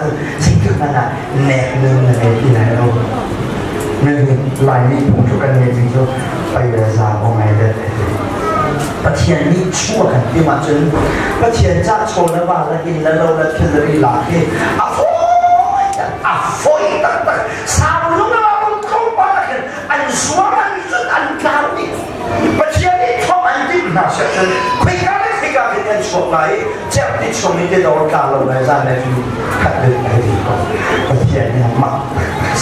สิ่งที่มันน่ะแหนกนึงอะไรที่ไหนเราเรื่องลายนี้ผมชุกันเนี่ยจริงๆไปเวลาของไงเด็ดประเทศนี้ชั่วกันที่มาจนประเทศจะโชว์แล้วว่าละอินแล้วเราละเทเลรีลาเฮอาฟอยตั้งสาวลูกเราเข้าไปกันอันสวมันจุดอันกลางนี่ประเทศนี้ชอบอันที่น่าเสียดายคุยกันกันชอบไหนเจ้าที่ชมนี่จะโดนการลงในใจในที่ขัดเดินไปดีกว่าประเทศนี้มาก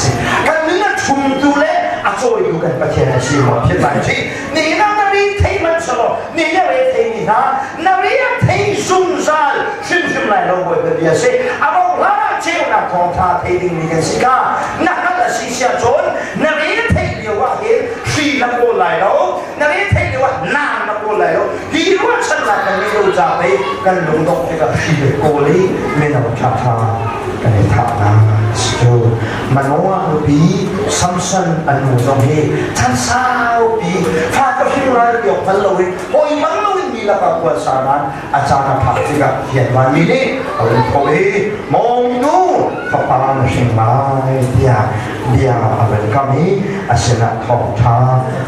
สิกันนี่นะชุมดูแลอาโจยอยู่กันประเทศนี้สิหมดที่ไหนที่นี่นั่นนี่เทมันสโลนี่ยังไม่เทนี่นะนั่นนี่ยังเทซุ่มซ่านซึ่งไหนเราบอกกันดีสิอาบอกว่าเจ้าหน้าของท่าเทดิ้งนี่กันสิก้านั่นนั่นสิเสียจนนั่นนี่เทเดียวว่าเห็นสีนักโบราณแล้วนั่นนี่เทเดียวว่านางนักโบราณแล้วที่รู้ว่าฉันรักกันไม่รู้จักไปกันลงตกให้กับสีโกลีไม่นำชาชากันในท่าน้ำสิโจมันว่าปีซัมซันอันนู้นตรงนี้ท่านสาวปีพากับที่เราเกี่ยวพันลอยโอ้ยมันลอยมีละกับกวนสารันอาจารย์พักที่กับเขียนวันนี้นี่เอาเป็นโอยมองดูพระปานเชียงไม้เดียเอาเป็นคำนี้อาชนะทองช้า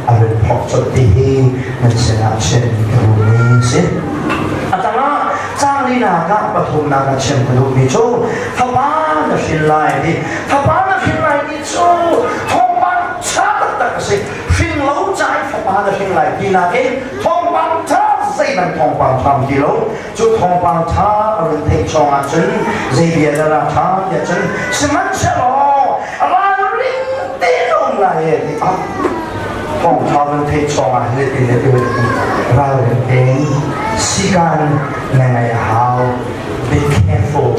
เอาเป็นพกจุดที่มันชนะเช่นกรุณีสิอาจารย์จ้างลีนาก็ปฐมนาเช่นกรุณีโจพระปานเชียงไม้ดีพระปานเชียงไม้ดีโจทองปังชาตักสิฟินเล้าใจพระปานเชียงไม้ดีนาเองทองปังชาใส่มันทองปังทำกิโลจุดทองปังชาเอาเป็นเทชองอาจารย์เจียร์ราชาอาจารย์สมันเชลอะไรลิ้นเต้นองไรที่อ่ะทองชาเป็นเทชองอาจารย์เราเองสิการในไง how be careful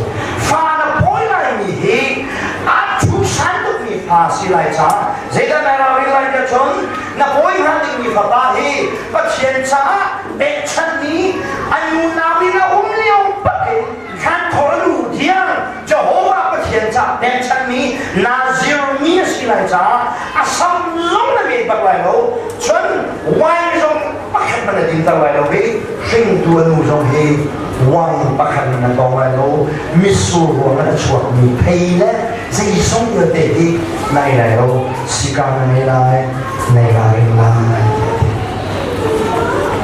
ฟ้าน่ะป่วยอะไรมีเหตุอาชุชันต้องมีภาษีไรจ้าเจตนาเราเรียกอะไรกันชนน่ะป่วยมันต้องมีภาษาเหตุปัจเจียนจ้าเด็กชันนี้อายุนาบินาเลี้ยวปักเองขันทอรูเดียงจะโหราปัจเจียนจ้าเด็กชันนี้นาซิลมีสิไรจ้าอาสัมลงนั่นเองปักไรโลชนวัยจงปักขันมันดิ้งตะไว้โลเฮสิ่งตัวนู้จงเฮวัยปักขันมันตะไว้โลมิสูรัวมันชวกมีเพลเล่ใจส่งเยอะเตะในไรโลสิการในไร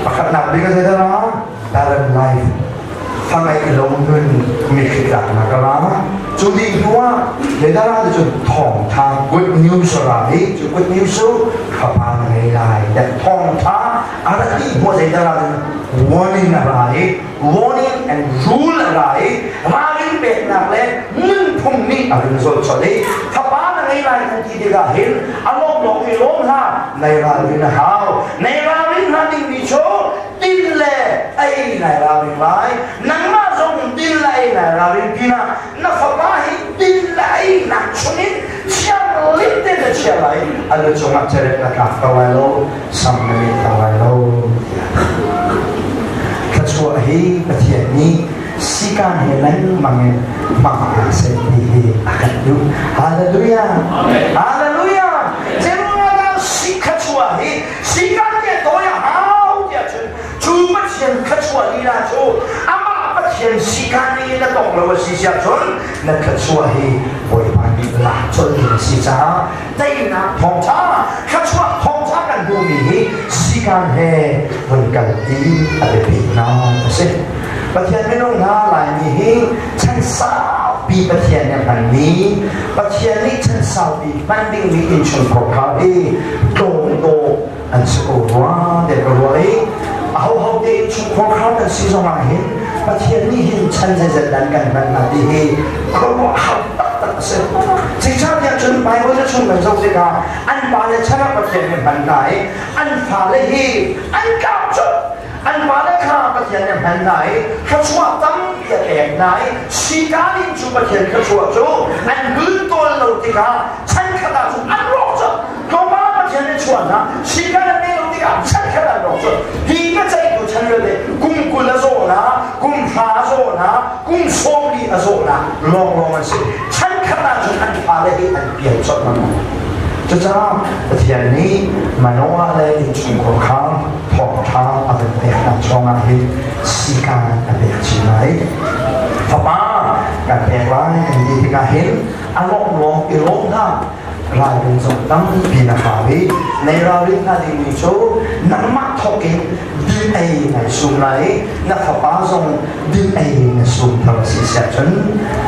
ปักขันนับดีกันเลยนะParent life ทำไมลงเงินมีขีดนักล่ะจุดที่ว่าเดี๋ยวเราจะจุดทองทาง good news อะไรจุด good news ขับผ่านไม่ได้แต่ทองทางอะไรที่หัวใจเราจะ warning อะไร warning and rule อะไรมาเรื่องแบบนั้นเลยมึงพุ่งนี่อะไรส่วนส่วนนี้ขับผ่านไม่ได้ทันทีเดียวเห็นอารมณ์หลงมีลมฮะในราวินหาวในราวินฮันดิ้งมีโชตินเล่ไอ้ในราวินไลนังมาส่งตินเล่ lại là rin pina na phá hi tin lại nặng chunin chiang lít tên là chiang lại anh được chung mặt trời là cả tàu ai lâu xong rồi tàu ai lâu các chúa hi bất thiện ni si can hi lánh mang sẽ đi akan du hallelujah hallelujah jangan ada si các chúa hi si can ni tôi hao dia chú bất thiện các chúa đi ra chú hiện sĩ can này là tổng là sĩ gia chuẩn là khất chúa hi bồi bàn bị lạc cho hiện sĩ gia đây là thông cha khất chúa thông cha cần bù mì hi sĩ can he vẫn cần tí ở bên Việt Nam sẽ bất thiện bên ông nga lại mì hi chân sao bị bất thiện nhà bàn mì bất thiện này chân sao bị ban đinh mì in chung cổ khảo hi đồng đồ anh sẽ cổ hóa để cổ hóa ấy hầu để chung cổ khảo để sử dụng hàng hiếnประเทศนี้หินชันจะดันกันมันมาดีเขาบอกเขาตัดเส้นสิ่งที่อยากชนไปว่าจะชนกันสักสิกาอันบาลชนะประเทศเนี่ยมันไหนอันฝ่าเลยฮีอันเก่าจุดอันบาลข้าประเทศเนี่ยมันไหนเขาชัวตั้งแต่แก่ไหนสีกาลินจูประเทศเขาชัวจูอันพื้นตัวเราติกาฉันขนาดจูอันรอจุดเขามาประเทศเนี่ยชัวนะสีกาเนี่ยเราติกาฉันขนาดรอจุดฮีก็ใจดูฉันเลยกุ้งกุลโซนะกุ้งฟ้าโซนะกุ้งส้มดีโซนะลองมันสิฉันขนาดจนอันฟ้าเลยอันเปลี่ยนชดมันจะจ้าประเทศนี้มันว่าเลยจุ่มของเขาถอดท้าเอาเป็นแบบนั้นช่องอาหิสีการเป็นแบบจีไหนฟ้าบ้าการแปลงร้ายกันดีที่การเห็นอารมณ์ลงอีลงท่ารายเป็นสมตั้งพินาคาวิในราวินาดีมิโชนักมักทอกินดีเอในสุนไหลนักฟ้าบ้าทรงดีเอในสุนทรศิษย์ชน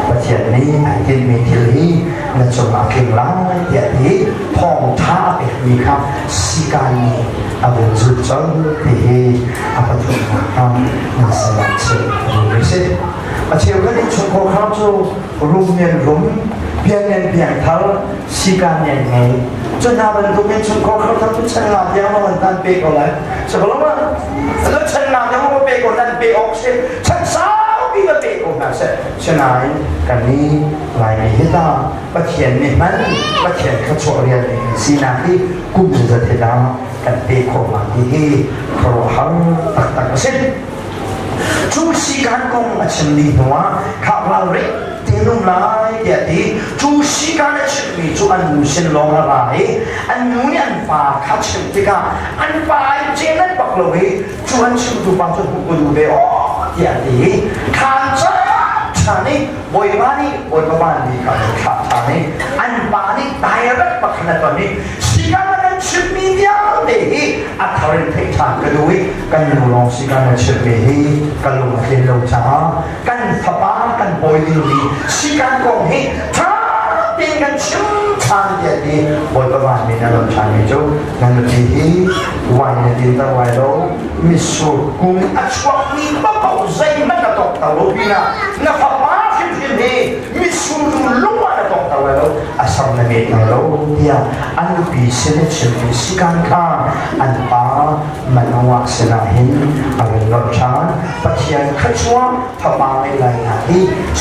ประเทศนี้ไอ้ที่มีที่ลีนักสมาเก่งล้างเดียดีพองท้าเป็นมีครับสิการนี้อาบุญสุดจนที่อาปทุมมาทำนักสลักเชื่อรู้สิอาเชื่อว่าที่ชนโคข้าวจูรุ่มเนียนรุ่มเพียงเงินเพียงเท่าสิการยังไงจนนาบันทุกเป็นชนโคข้าวทั้งทุกชนลาเดียวมันตันเปกอะไรสมมติว่าแล้วชนลาเดียวมันเปกตันเปออกเสียฉันสาวปีก็เปกออกมาเสียฉะนั้นกันนี้หลายมีเหตุการณ์ประเทศนี้มันประเทศเขาชอบเรียนสีนาที่กุมจะเทดากันเปกออกมาที่ครอหังตักเส้นทุกสิการกงอัจฉริยะข้าวเราเรียเตินุ่มลายเดียดีทุกสิการอัจฉริยะอันมุสินลงอะไรอันนู้นอันฟ้าขัดเชื่อมติกาอันฟ้าเจนันปักลอยทุกอันชื่อดูปัจจุบันดูเบอเดียดีขันจ้าชานี่บอยบ้านนี่บอยบ้านนี่ขันขัดชานี่อันบ้านนี่ตายรักปักขนาดนี้สิการอันชื่อมีเดียวเดียอัฐรินเทชานกระดูกกันอยู่ลองสิการอันชื่อมีกันลงเห็นลงช้ากันทับบ้านกันบอยลีสิการกองเฮท้าตีกันชุ่มชานเดียดีบอยบ้านนี่นั่งลงชานนี่จูนั่งดีวันนี้ดินตะวันโลมิสูกุมอัชวะมีบ้าเบาใจมันกระตกตะลุบินะนับบ้านที่พิมพ์มิสูดูลุงวันกระตกตะวันโลอาศัยในเมืองโลเดียอันปีเสด็จเฉลิมสิการข้าอันป้ามันว่าเสนาหินอันรถชานปัจจัยขจวบทับมาในหลายนาที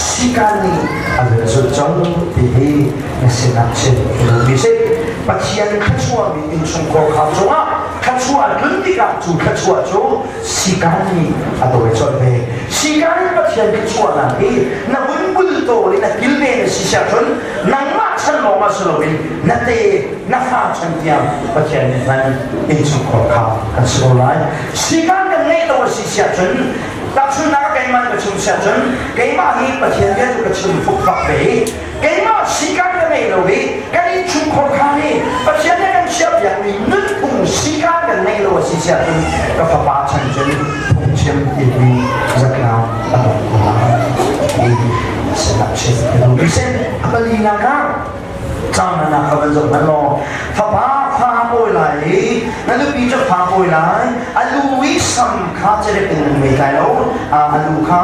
สิการนี้อันสุดจงที่ในเสนาเฉลิมพิเศษปัจจัยขจวบมีอินทรีย์ของขจวบขจวบดุลที่กับจูขจวบจูสิการนี้อันโดยจดเลยสิการนี้ปัจจัยขจวบนั้นที่นับบุญโตเลยนักกิเลสสิชาชนนักมาฉันลงมาสโลวินนักเตะนักฟ้าฉันเดียวปัจจัยนั้นอินทรีย์ของเขากันสโลไลสิการกันในตัวสิชาชนตัดชุนนักเกมันกับชุมชาชนเกมาฮีปัจจัยเดียวกับชุมฟุกฟักเบเกมาสิการกันในตัววิกันอินทรีย์ของเขานี่ปัจจัยกันเชื่ออย่างนี้นึกถึงสิการกันในตัวสิชาชนกับฟ้าฉันจนพุ่งเชื่อมอีกมีสักนาตลอดเวลาสนับสนุนพิเศษอะไรนะกันจำนะเขาเป็นส่วนนั้นรอฟ้าป่วยไหลนั่นคือปีจะฟ้าป่วยไหลอาลูวิสัมข้าจะได้เป็นเมตาโลอาลูข้า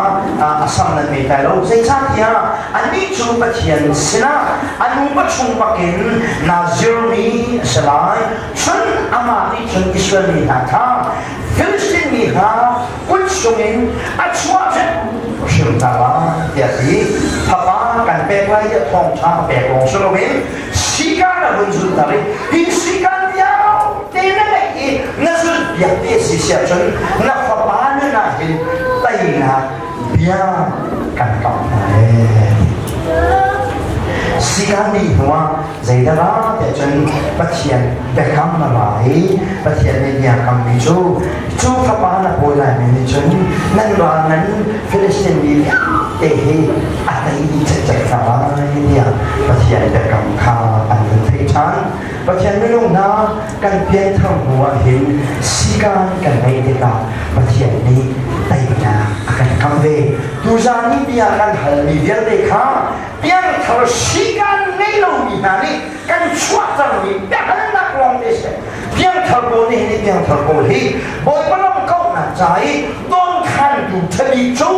สัมนั้นเมตาโลเสียชาติยาอันนี้จูบเทียนสินะอันนู้นชุมปักกินนาซิร์มีสลายฉันอามาที่ฉันอิสราเอลมีหาท่าฟิลิสตินมีหากุศลินอัจฉริยะ phim ta là tiệt gì papa cần bẹt lại cái thòng cha bẹt lòng số bên sĩ can là vấn dụng ta đấy hình sĩ can nhau tên là cái nó sự việc để sĩ sẽ chân nó papa nó là hình tay là bia cần cầm này sĩ can đi hoa dây đó là để chân bắt hiện bẹt cầm mà lại bắt hiện này nhà cầm đi chú papa là bồi lại mình chân nên đoàn nên Philistine đi để anh ấy đi chạy cả nhà bắt hiện bẹt cầm khá anh thấy chán bắt hiệnไม่ลงนะกันเพียงทำหัวเห็นsĩ canกันไม่ได้ตาbắt hiệnนี้ไต่นากันคำเวดูจานี้เปียกันหันมีเดียร์เด็กข้าเปียงทำsĩ canไม่ลงมีนานี่กันชัวจังมีเปียงนักลองเดชเปียงทำโบนี่เปียงทำโบนี่บอยปลอมเก้าหน้าใจต้นขันดูทะเลจู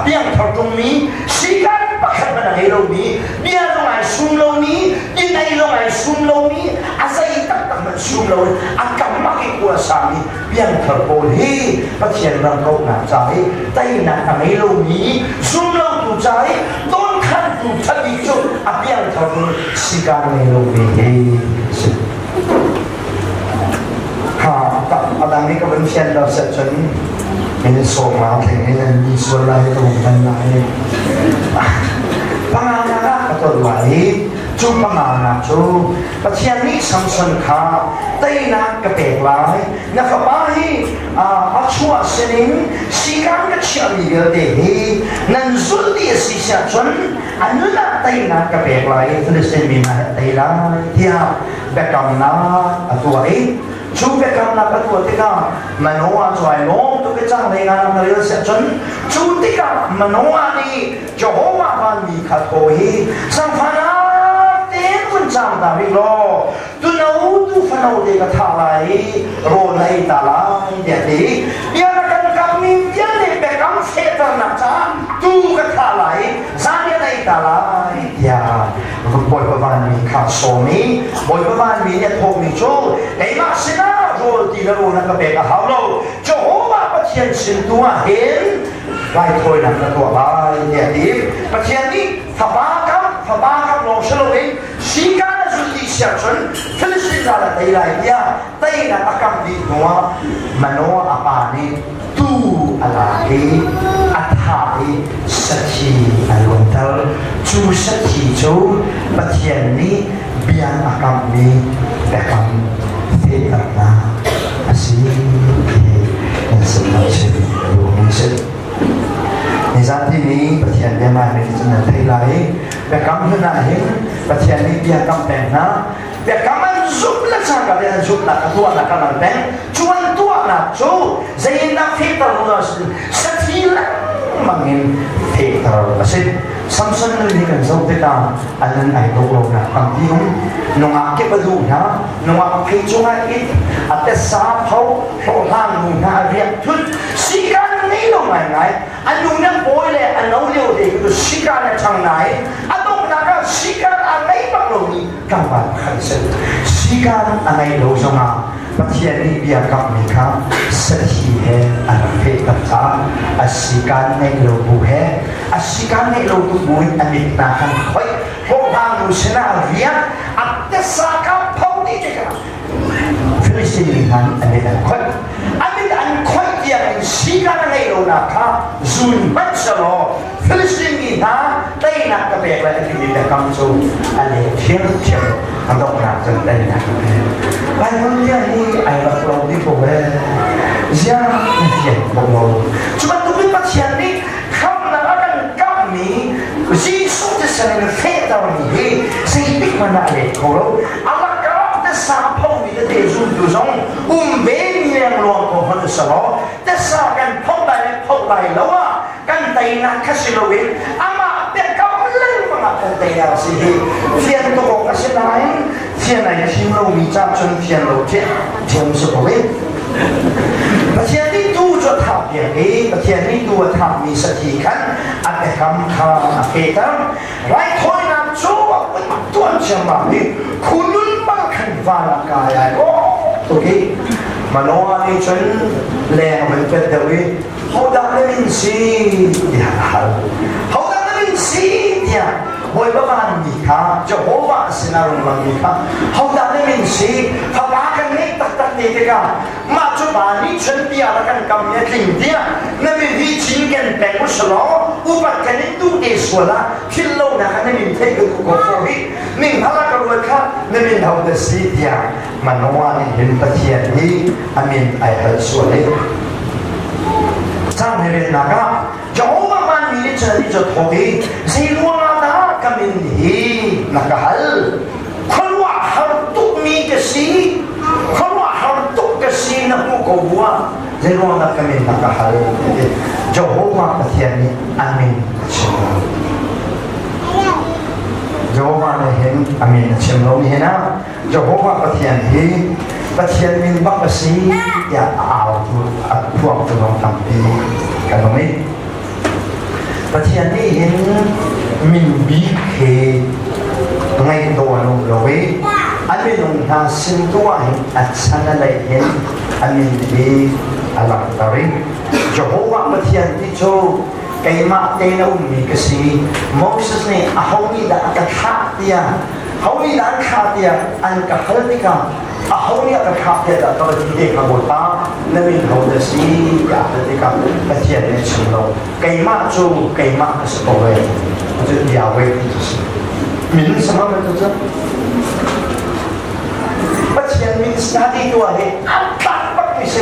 เปียงทำตรงนี้sĩ canปักขันมันให้เรานี้เปียงลงไอ้ซุ่มเรานี้ยินไอ้ลงไอ้ซุ่มเรานี้อาศัยตั้งแต่มันซุ่มเราอากำมักอีกว่าสามีเปียงทำโบนี่ปะเทียนเราเก้าหน้าใจไต่หน้าทำให้เรานี้ซุ่มเราดูใจต้นขันดูทะเลจูเปียงทำsĩ canให้เรานี้อาดังนี้ก็เป็นเช่นเราเสร็จจนมีส่งมาถึงนี้มีส่วนอะไรตรงกันไหนปังอาณาก็ตัวไหลจูปังอาณาจูประเทศนี้สำคัญค่ะไต้นักกระเบกไหลนะครับว่าให้อาชัวเสนิมสีการก็เชื่อมีเยอะเดีนั่นสุดที่สิเสียจนอันนั้นไต้นักกระเบกไหลฟิลิสเตีนมีมาไต้ไหลที่แบกกำนาตัวเองชูเบกำนักตัวที่ก็มันหัวใจโน้มตัวก็จังเลยงานเรื่องเสียจนชูที่ก็มันหัวนี่จะหัวมันมีขัดโอยสังฟันอาเต็มคนจำตาวิโรตัวนู้ตัวฟันเอาเด็กท่าไหลโรนัยตาไหลเดี๋ยวนี้เดี๋ยวกันกับมีเดี๋ยวนี้เบกำเสียตนักจ้าตัวก็ท่าไหลสานยังไงตาไหลอย่าบอยประมาณมีขัดโซมีบอยประมาณมีเนี่ยโทมีโจไอ้มาสินะโรตีนโรนักเบกหาโลจะหัวประเทียนสินตัวเห็นไล่ถอยหนักตัวไปเนี่ยดีประเทียนนี้ถ้าบ้ากับลงเฉลยสีการสุดที่เสียจนฟิลิสตินอะไรไต้ไรเนี่ยไต้นักอากาศดีตัวมันโนอาปานีตูอะไรอัฐายสักทีอารมณ์เท่าจูสักทีจูประเทียนนี้เบียนอากาศนี้แต่คำเสียงนะอาศัยในสมัยเชื่อรู้มิเชื่อในสถานที่นี้ประเทศเมียนมาเป็นจังหวัดไทยไหลแต่คำที่น่าเห็นประเทศนี้เบียร์คำแต่งนะแต่คำมันซุปละช่างกับเรื่องซุปละตัวละกำลังแต่งชวนตัวละจูใจนักเทตร์เราสักทีละมังเงินเทตร์ละสิสัมสันนี่กันสองเท่าอันนั้นไอ้ตัวเรานะคำที่น้องอาเก็บดูนะน้องอาพิจารณาอีกอัตสาเขาล่างนุ่งนาเรียกทุนสีการนี่ลงไหนอันนู้นนั่งโอยเลยอันนู้นเลี้ยวเด็กคือสีการทางไหนอันตรงนั้นก็สีการอะไรบ้างลงนี้กำบังขันเสร็จสีการอะไรเราจะมาประเทศนี้เบียกับมีคำสักทีเหรออันเป็นกับตาอาสีการในเราบุเหรออาสีการในเราตุบุยอันนี้ต่างกันค่อยพวกทางมุสลิมเรียนอัตสากับพวกนี้จะกันฟิลิสตินนั้นอันนี้ต่างค่อยอันนี้อันค่อยเดียวสีการในเราหน้าค่ะซุนบัตสโลฟิลิสตินนั้นได้นักกระเบกและที่มีแต่คำสู้อันนี้เชื่ออันต้องการจะได้นักกระเบกไอ้คนที่นี่ไอ้เราลงที่ผมเลยยังเห็นผมลงจุดตัวเป็นปัจจัยนี้คำนั้นกันกับนี้จีสุดจะเป็นเฟตเอาหนีสิ่งที่มันอะไรของเราอาลักกับแต่สามพงมีแต่เจุดตัวสองเบนเลี้ยงลวงของคนสลอแต่สากันพงไปแล้วว่ากันไตนักขสิโลวินอามาเป็นกับเล่นมากันไตนักสิเทียนตัวกสินายเทียนไหนที่เรามีจับจนเทียนเราเทียนสุขวินประเทศนี้ดูจะทำอย่างนี้ประเทศนี้ดูทำมีสติกันอันเป็นคำข่าวอันเป็นคำไร้ถอยน้ำโจ้ตัวเชื่อมั่นนี่คุณนุ่นบ้าขันวาลกายโอ้โอเค mà nó đi chân lẹ mình phải đâu đi hậu đã lên gì hậu đã lên gì thì hồi bữa bạn gì cả cho bố bạn xin nào làm gì cả hậu đã lên gì họ đã cái này tất đi thế cả mà cho bạn đi chân bia là cái cầm nhẹ tình thế nên mình đi chính cái bèn của solo u bắt cái này tu để sửa là khi lâu là cái này mình thấy cái cuộc sống mìnhhala cái luật khác nên mình học được gì thì mà nó là hiện tại hiện đi amin ai hay sửa đấy sang này bên nào cho mà bạn đi chơi đi cho thôi gì luôn là cái mình đi là cái hal không có hal tụt mi cái gì không có hal tụt cái gì nó cũng có bùa gì luôn là cái mình là cái hal cho mà cái thiên đi amin Jehovah này hiện amin chim lâu như nào Jehovah cái thiên hi cái thiên mình bắt cái gì ya ảo thuộc từ lòng tâm đi cái đó mình cái thiên này hiện mình bị khi ngayตัวนู้นเลยอันนี้ลงทางสิ่งตัวเห็นอัศจรรย์เลยเห็นอันนี้ดีอลังการิจะพบว่าเมื่อเทียนที่โชว์ไก่มาเตนอุ้มมีกษีโมเสสเนี่ยเขานี่ด่ากันขาดเดียเขานี่ด่าขาดเดียอันกับเขาที่กันเขานี่กันขาดเดียแต่ตัวที่เด็กขบวนตานั่นเป็นเขาจะสีอยากจะที่กันเมื่อเทียนเนี่ยชิมเราไก่มาโชว์ไก่มาก็สตัวเลยจะยาวไว้ที่สุด民什么来着？不前民是哪里多的？大不就是？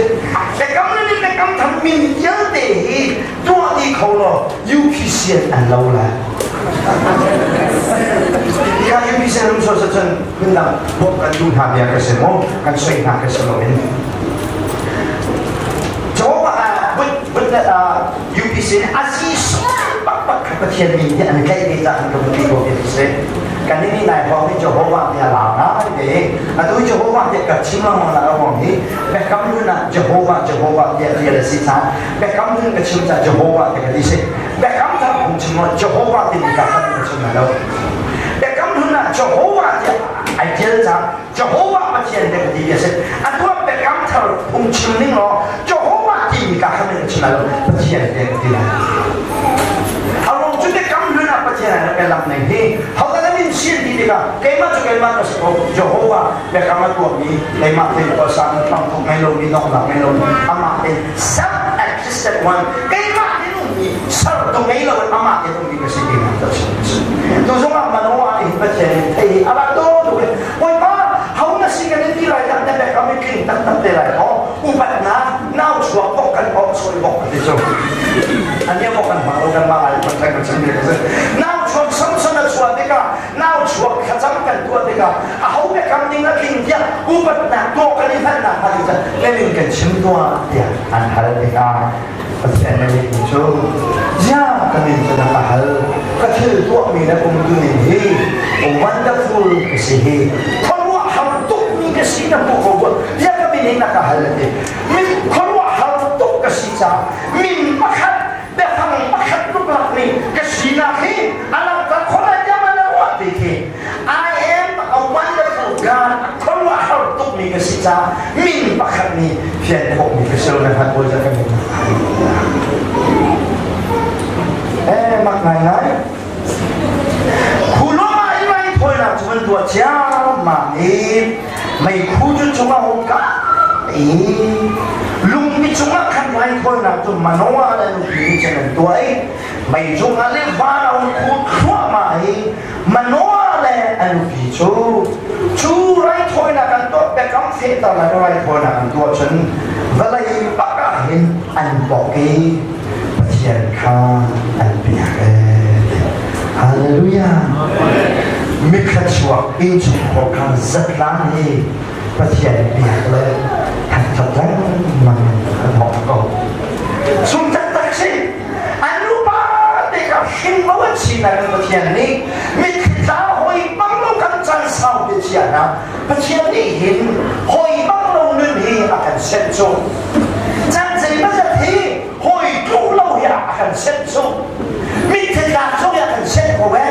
在咁呢？在咁ทำ民有的多的口咯，有批线安老啦。你看有批线，我们说是真，跟那我跟用他别个什么，跟水他个什么人。就不有批线阿西说。ประเทศมีที่อันใกล้ที่จะอันกับที่โลกที่สุดกันนี่นายพอที่จะหัวว่าที่หลังนะเด็กอันตัวจะหัวว่าที่กับชิมลางเราบอกนี้แบบคำนู้นนะจะหัวว่าที่เรียนสิท่าแบบคำนู้นกับชิมจะหัวว่าที่กับที่สิแบบคำท่าผมชิมจะหัวว่าที่กับท่านกับชิมเราแบบคำนู้นนะจะหัวว่าที่ไอเดียจะหัวว่าประเทศที่กับที่สิอันตัวแบบคำท่าผมชิมนี่หรอจะหัวว่าที่กับท่านกับชิมเราประเทศที่กับที่ไหนประเทศนั้นเป็นลำหนึ่งที่เขาก็ได้ยินเสียงดีๆกันเกี่ยมาก็สกุลโยโฮวาเป็นคำว่าตัวนี้ในมาที่เราสร้างต้องถูกไม่ลงมีน้องหลังไม่ลงอามาเป็น self-existed one เกี่ยมาที่นู่นมีสัตว์ตรงนี้เราอามาที่ตรงนี้ก็สิ่งที่มันจะสิ่งตัวสมัครมันว่าอีกประเทศที่อะไรตัวด้วยวันมาเขาเนี่ยสิ่งนี้ที่ไรตั้งแต่แบบเขาไม่กินตั้งแต่ไรเขาอุบัตินะน่าชัวร์บอกกันออกสวยบอกกันที่สุดอันนี้บอกกันมาเรากันมาหลายคนใช้กันเช่นเดียวกันน่าชัวร์ซ้ำๆชัวร์เด็กน่าชัวร์ขจังกันตัวเด็กเขาเนี่ยคำนี้นะกินเดียวอุบัตินะตัวกันนี่ท่านนะพอดีจะเล่นกันชิมตัวเดียวอันหาเด็กประเทศนี้มีโชว์ยากกันนี่จะนักหาก็คือตัวมีนะผมดูนี่โอ้ wonderful ก็สิคนว่าเขาตุกมีก็สินะพวกเขายากก็มีนี่นักหาเลยมีคนว่าเขาตุกก็สิจ้ามีปักขัดแบบทำปักขัดลูกหลักนี่ก็สินะที่อะไรก็คนละอย่างมันว่าดีที่ I am a wonderful God คนว่าเขาตุกมีก็สิจ้ามีปักขัดนี่เพียงพวกมีก็สินะพัดบุญจะกันนี่มักไหนคุณรู้ไหมไม่พอนะทุนตัวเจ้ามานี่ไม่คู่จุดจุ่มหัวกันลุงมีจุ่มขันไหลคนนะจุ่มมันว่าอะไรลุงมีจะเป็นตัวไม่จุ่มอะไรบ้าเราคู่ชั่วมามันว่าอะไรลุงมีชูไรคนนะกันตัวแต่คำเสียตลอดไรคนนะกันตัวฉันเวลาปากเห็นอันบอกกีเทียนข้าอันเปียกฮาเลลูยามิคชัวอินชุกของการจัดล้างนี้ประเทียนเปียกเลยทันจัดล้างมันหอมก็สุนทรตักสิอนุบาลเด็กหิมวันชีนันประเทียนนี้มิคจ้าหอยบังโลกันจันสาวเดียนะประเทียนนี้เห็นหอยบังโลนึงเห็นอาการเส้นจงจันจีไม่จะทีหอยทุกเราอยากกันเส้นสูงมีเทศกาลช่วงอยากกันเส้นเขาแว่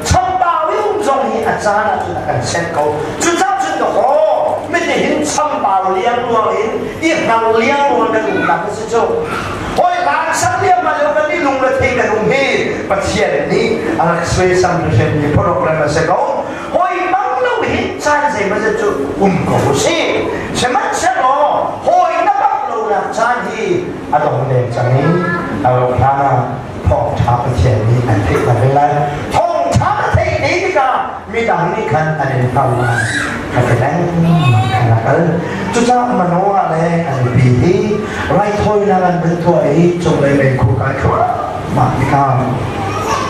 ชมบ่าวยุ่งจงให้อาจารย์จุดกันเส้นเขาจุดเจ้าจุดโอ้ ไม่ได้เห็นซ้ำเปล่าเลี้ยงวัวเห็นอีกเราเลี้ยงวัวกันหลังสิโจโอ้ยหลานสักเลี้ยงมาแล้วกันนี่ลุงละทิ้งกันลุงเฮ่ปัจเจียนนี่อะไรสวยสัมผัสนี่พอเราเรียนมาเสร็จแล้วโอ้ยบังเราเห็นใจเสียมันจะจุก็สิใช่ไหมใช่หรอโอ้ยนับบังเราละใจที่อารมณ์เด็กจังนี้เราพาพ่อชาปัจเจียนนี่อันที่มันเป็นไรท้องชาเทนี้ดีกว่ามีดังนี้คันอันนี้เข้ามาขัดแย้งขนาดนั้นจุดจ้ามโนอะไรอันปีที่ไรถ้อยนั่งเป็นถ้วยจงเลยเป็นคู่กันคู่มาที่ข้าม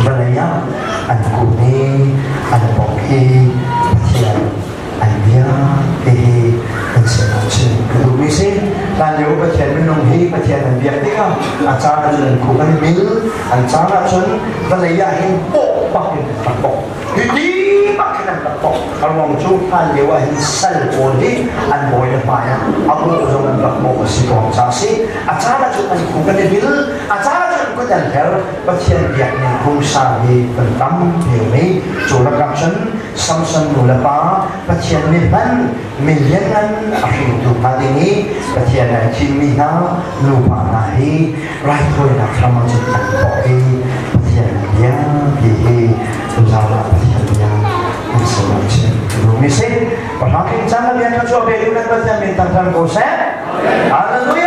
บรรยายอันกูนี้อันบอกที่เทียนอันเดียที่เป็นเสียงชื่อคือดูมิสิการเลี้ยวประเทศไม่ลงที่ประเทศอันเดียที่ก็อาจารย์จะเรียนคู่กันมิลอาจารย์จนบรรยายเห็นโป๊ะปักเห็นปักโป๊ะดีปักเห็นปักโป๊ะเรามองจูบการเลี้ยวเห็นเซลล์โอนที่อันบอยไปอ่ะเอาบุญจะมันปักโป๊ะสิของจ้าสิอาจารย์จะมันคู่กันมิลอาจารย์จะก็จะเห็นประเทศเดียนี่คงสามีเป็นตั้มเดียวนี้จุลกรรมฉันสัมสันนุลปาประเทศนี้มันมีเลี้ยงนั้นอาชีพตุปาดีนี้ประเทศไหนที่มีน้ำลูปาไหนไรถ้วยนักธรรมจิตตันบอกเอประเทศเลี้ยงดีตุลาประเทศเลี้ยงอิสระเช่นรู้มิสิประธานกิจการเลี้ยงเขาชอบไปดูนักประเทศมีตั้งแต่โกเซ่ฮาเลลูยา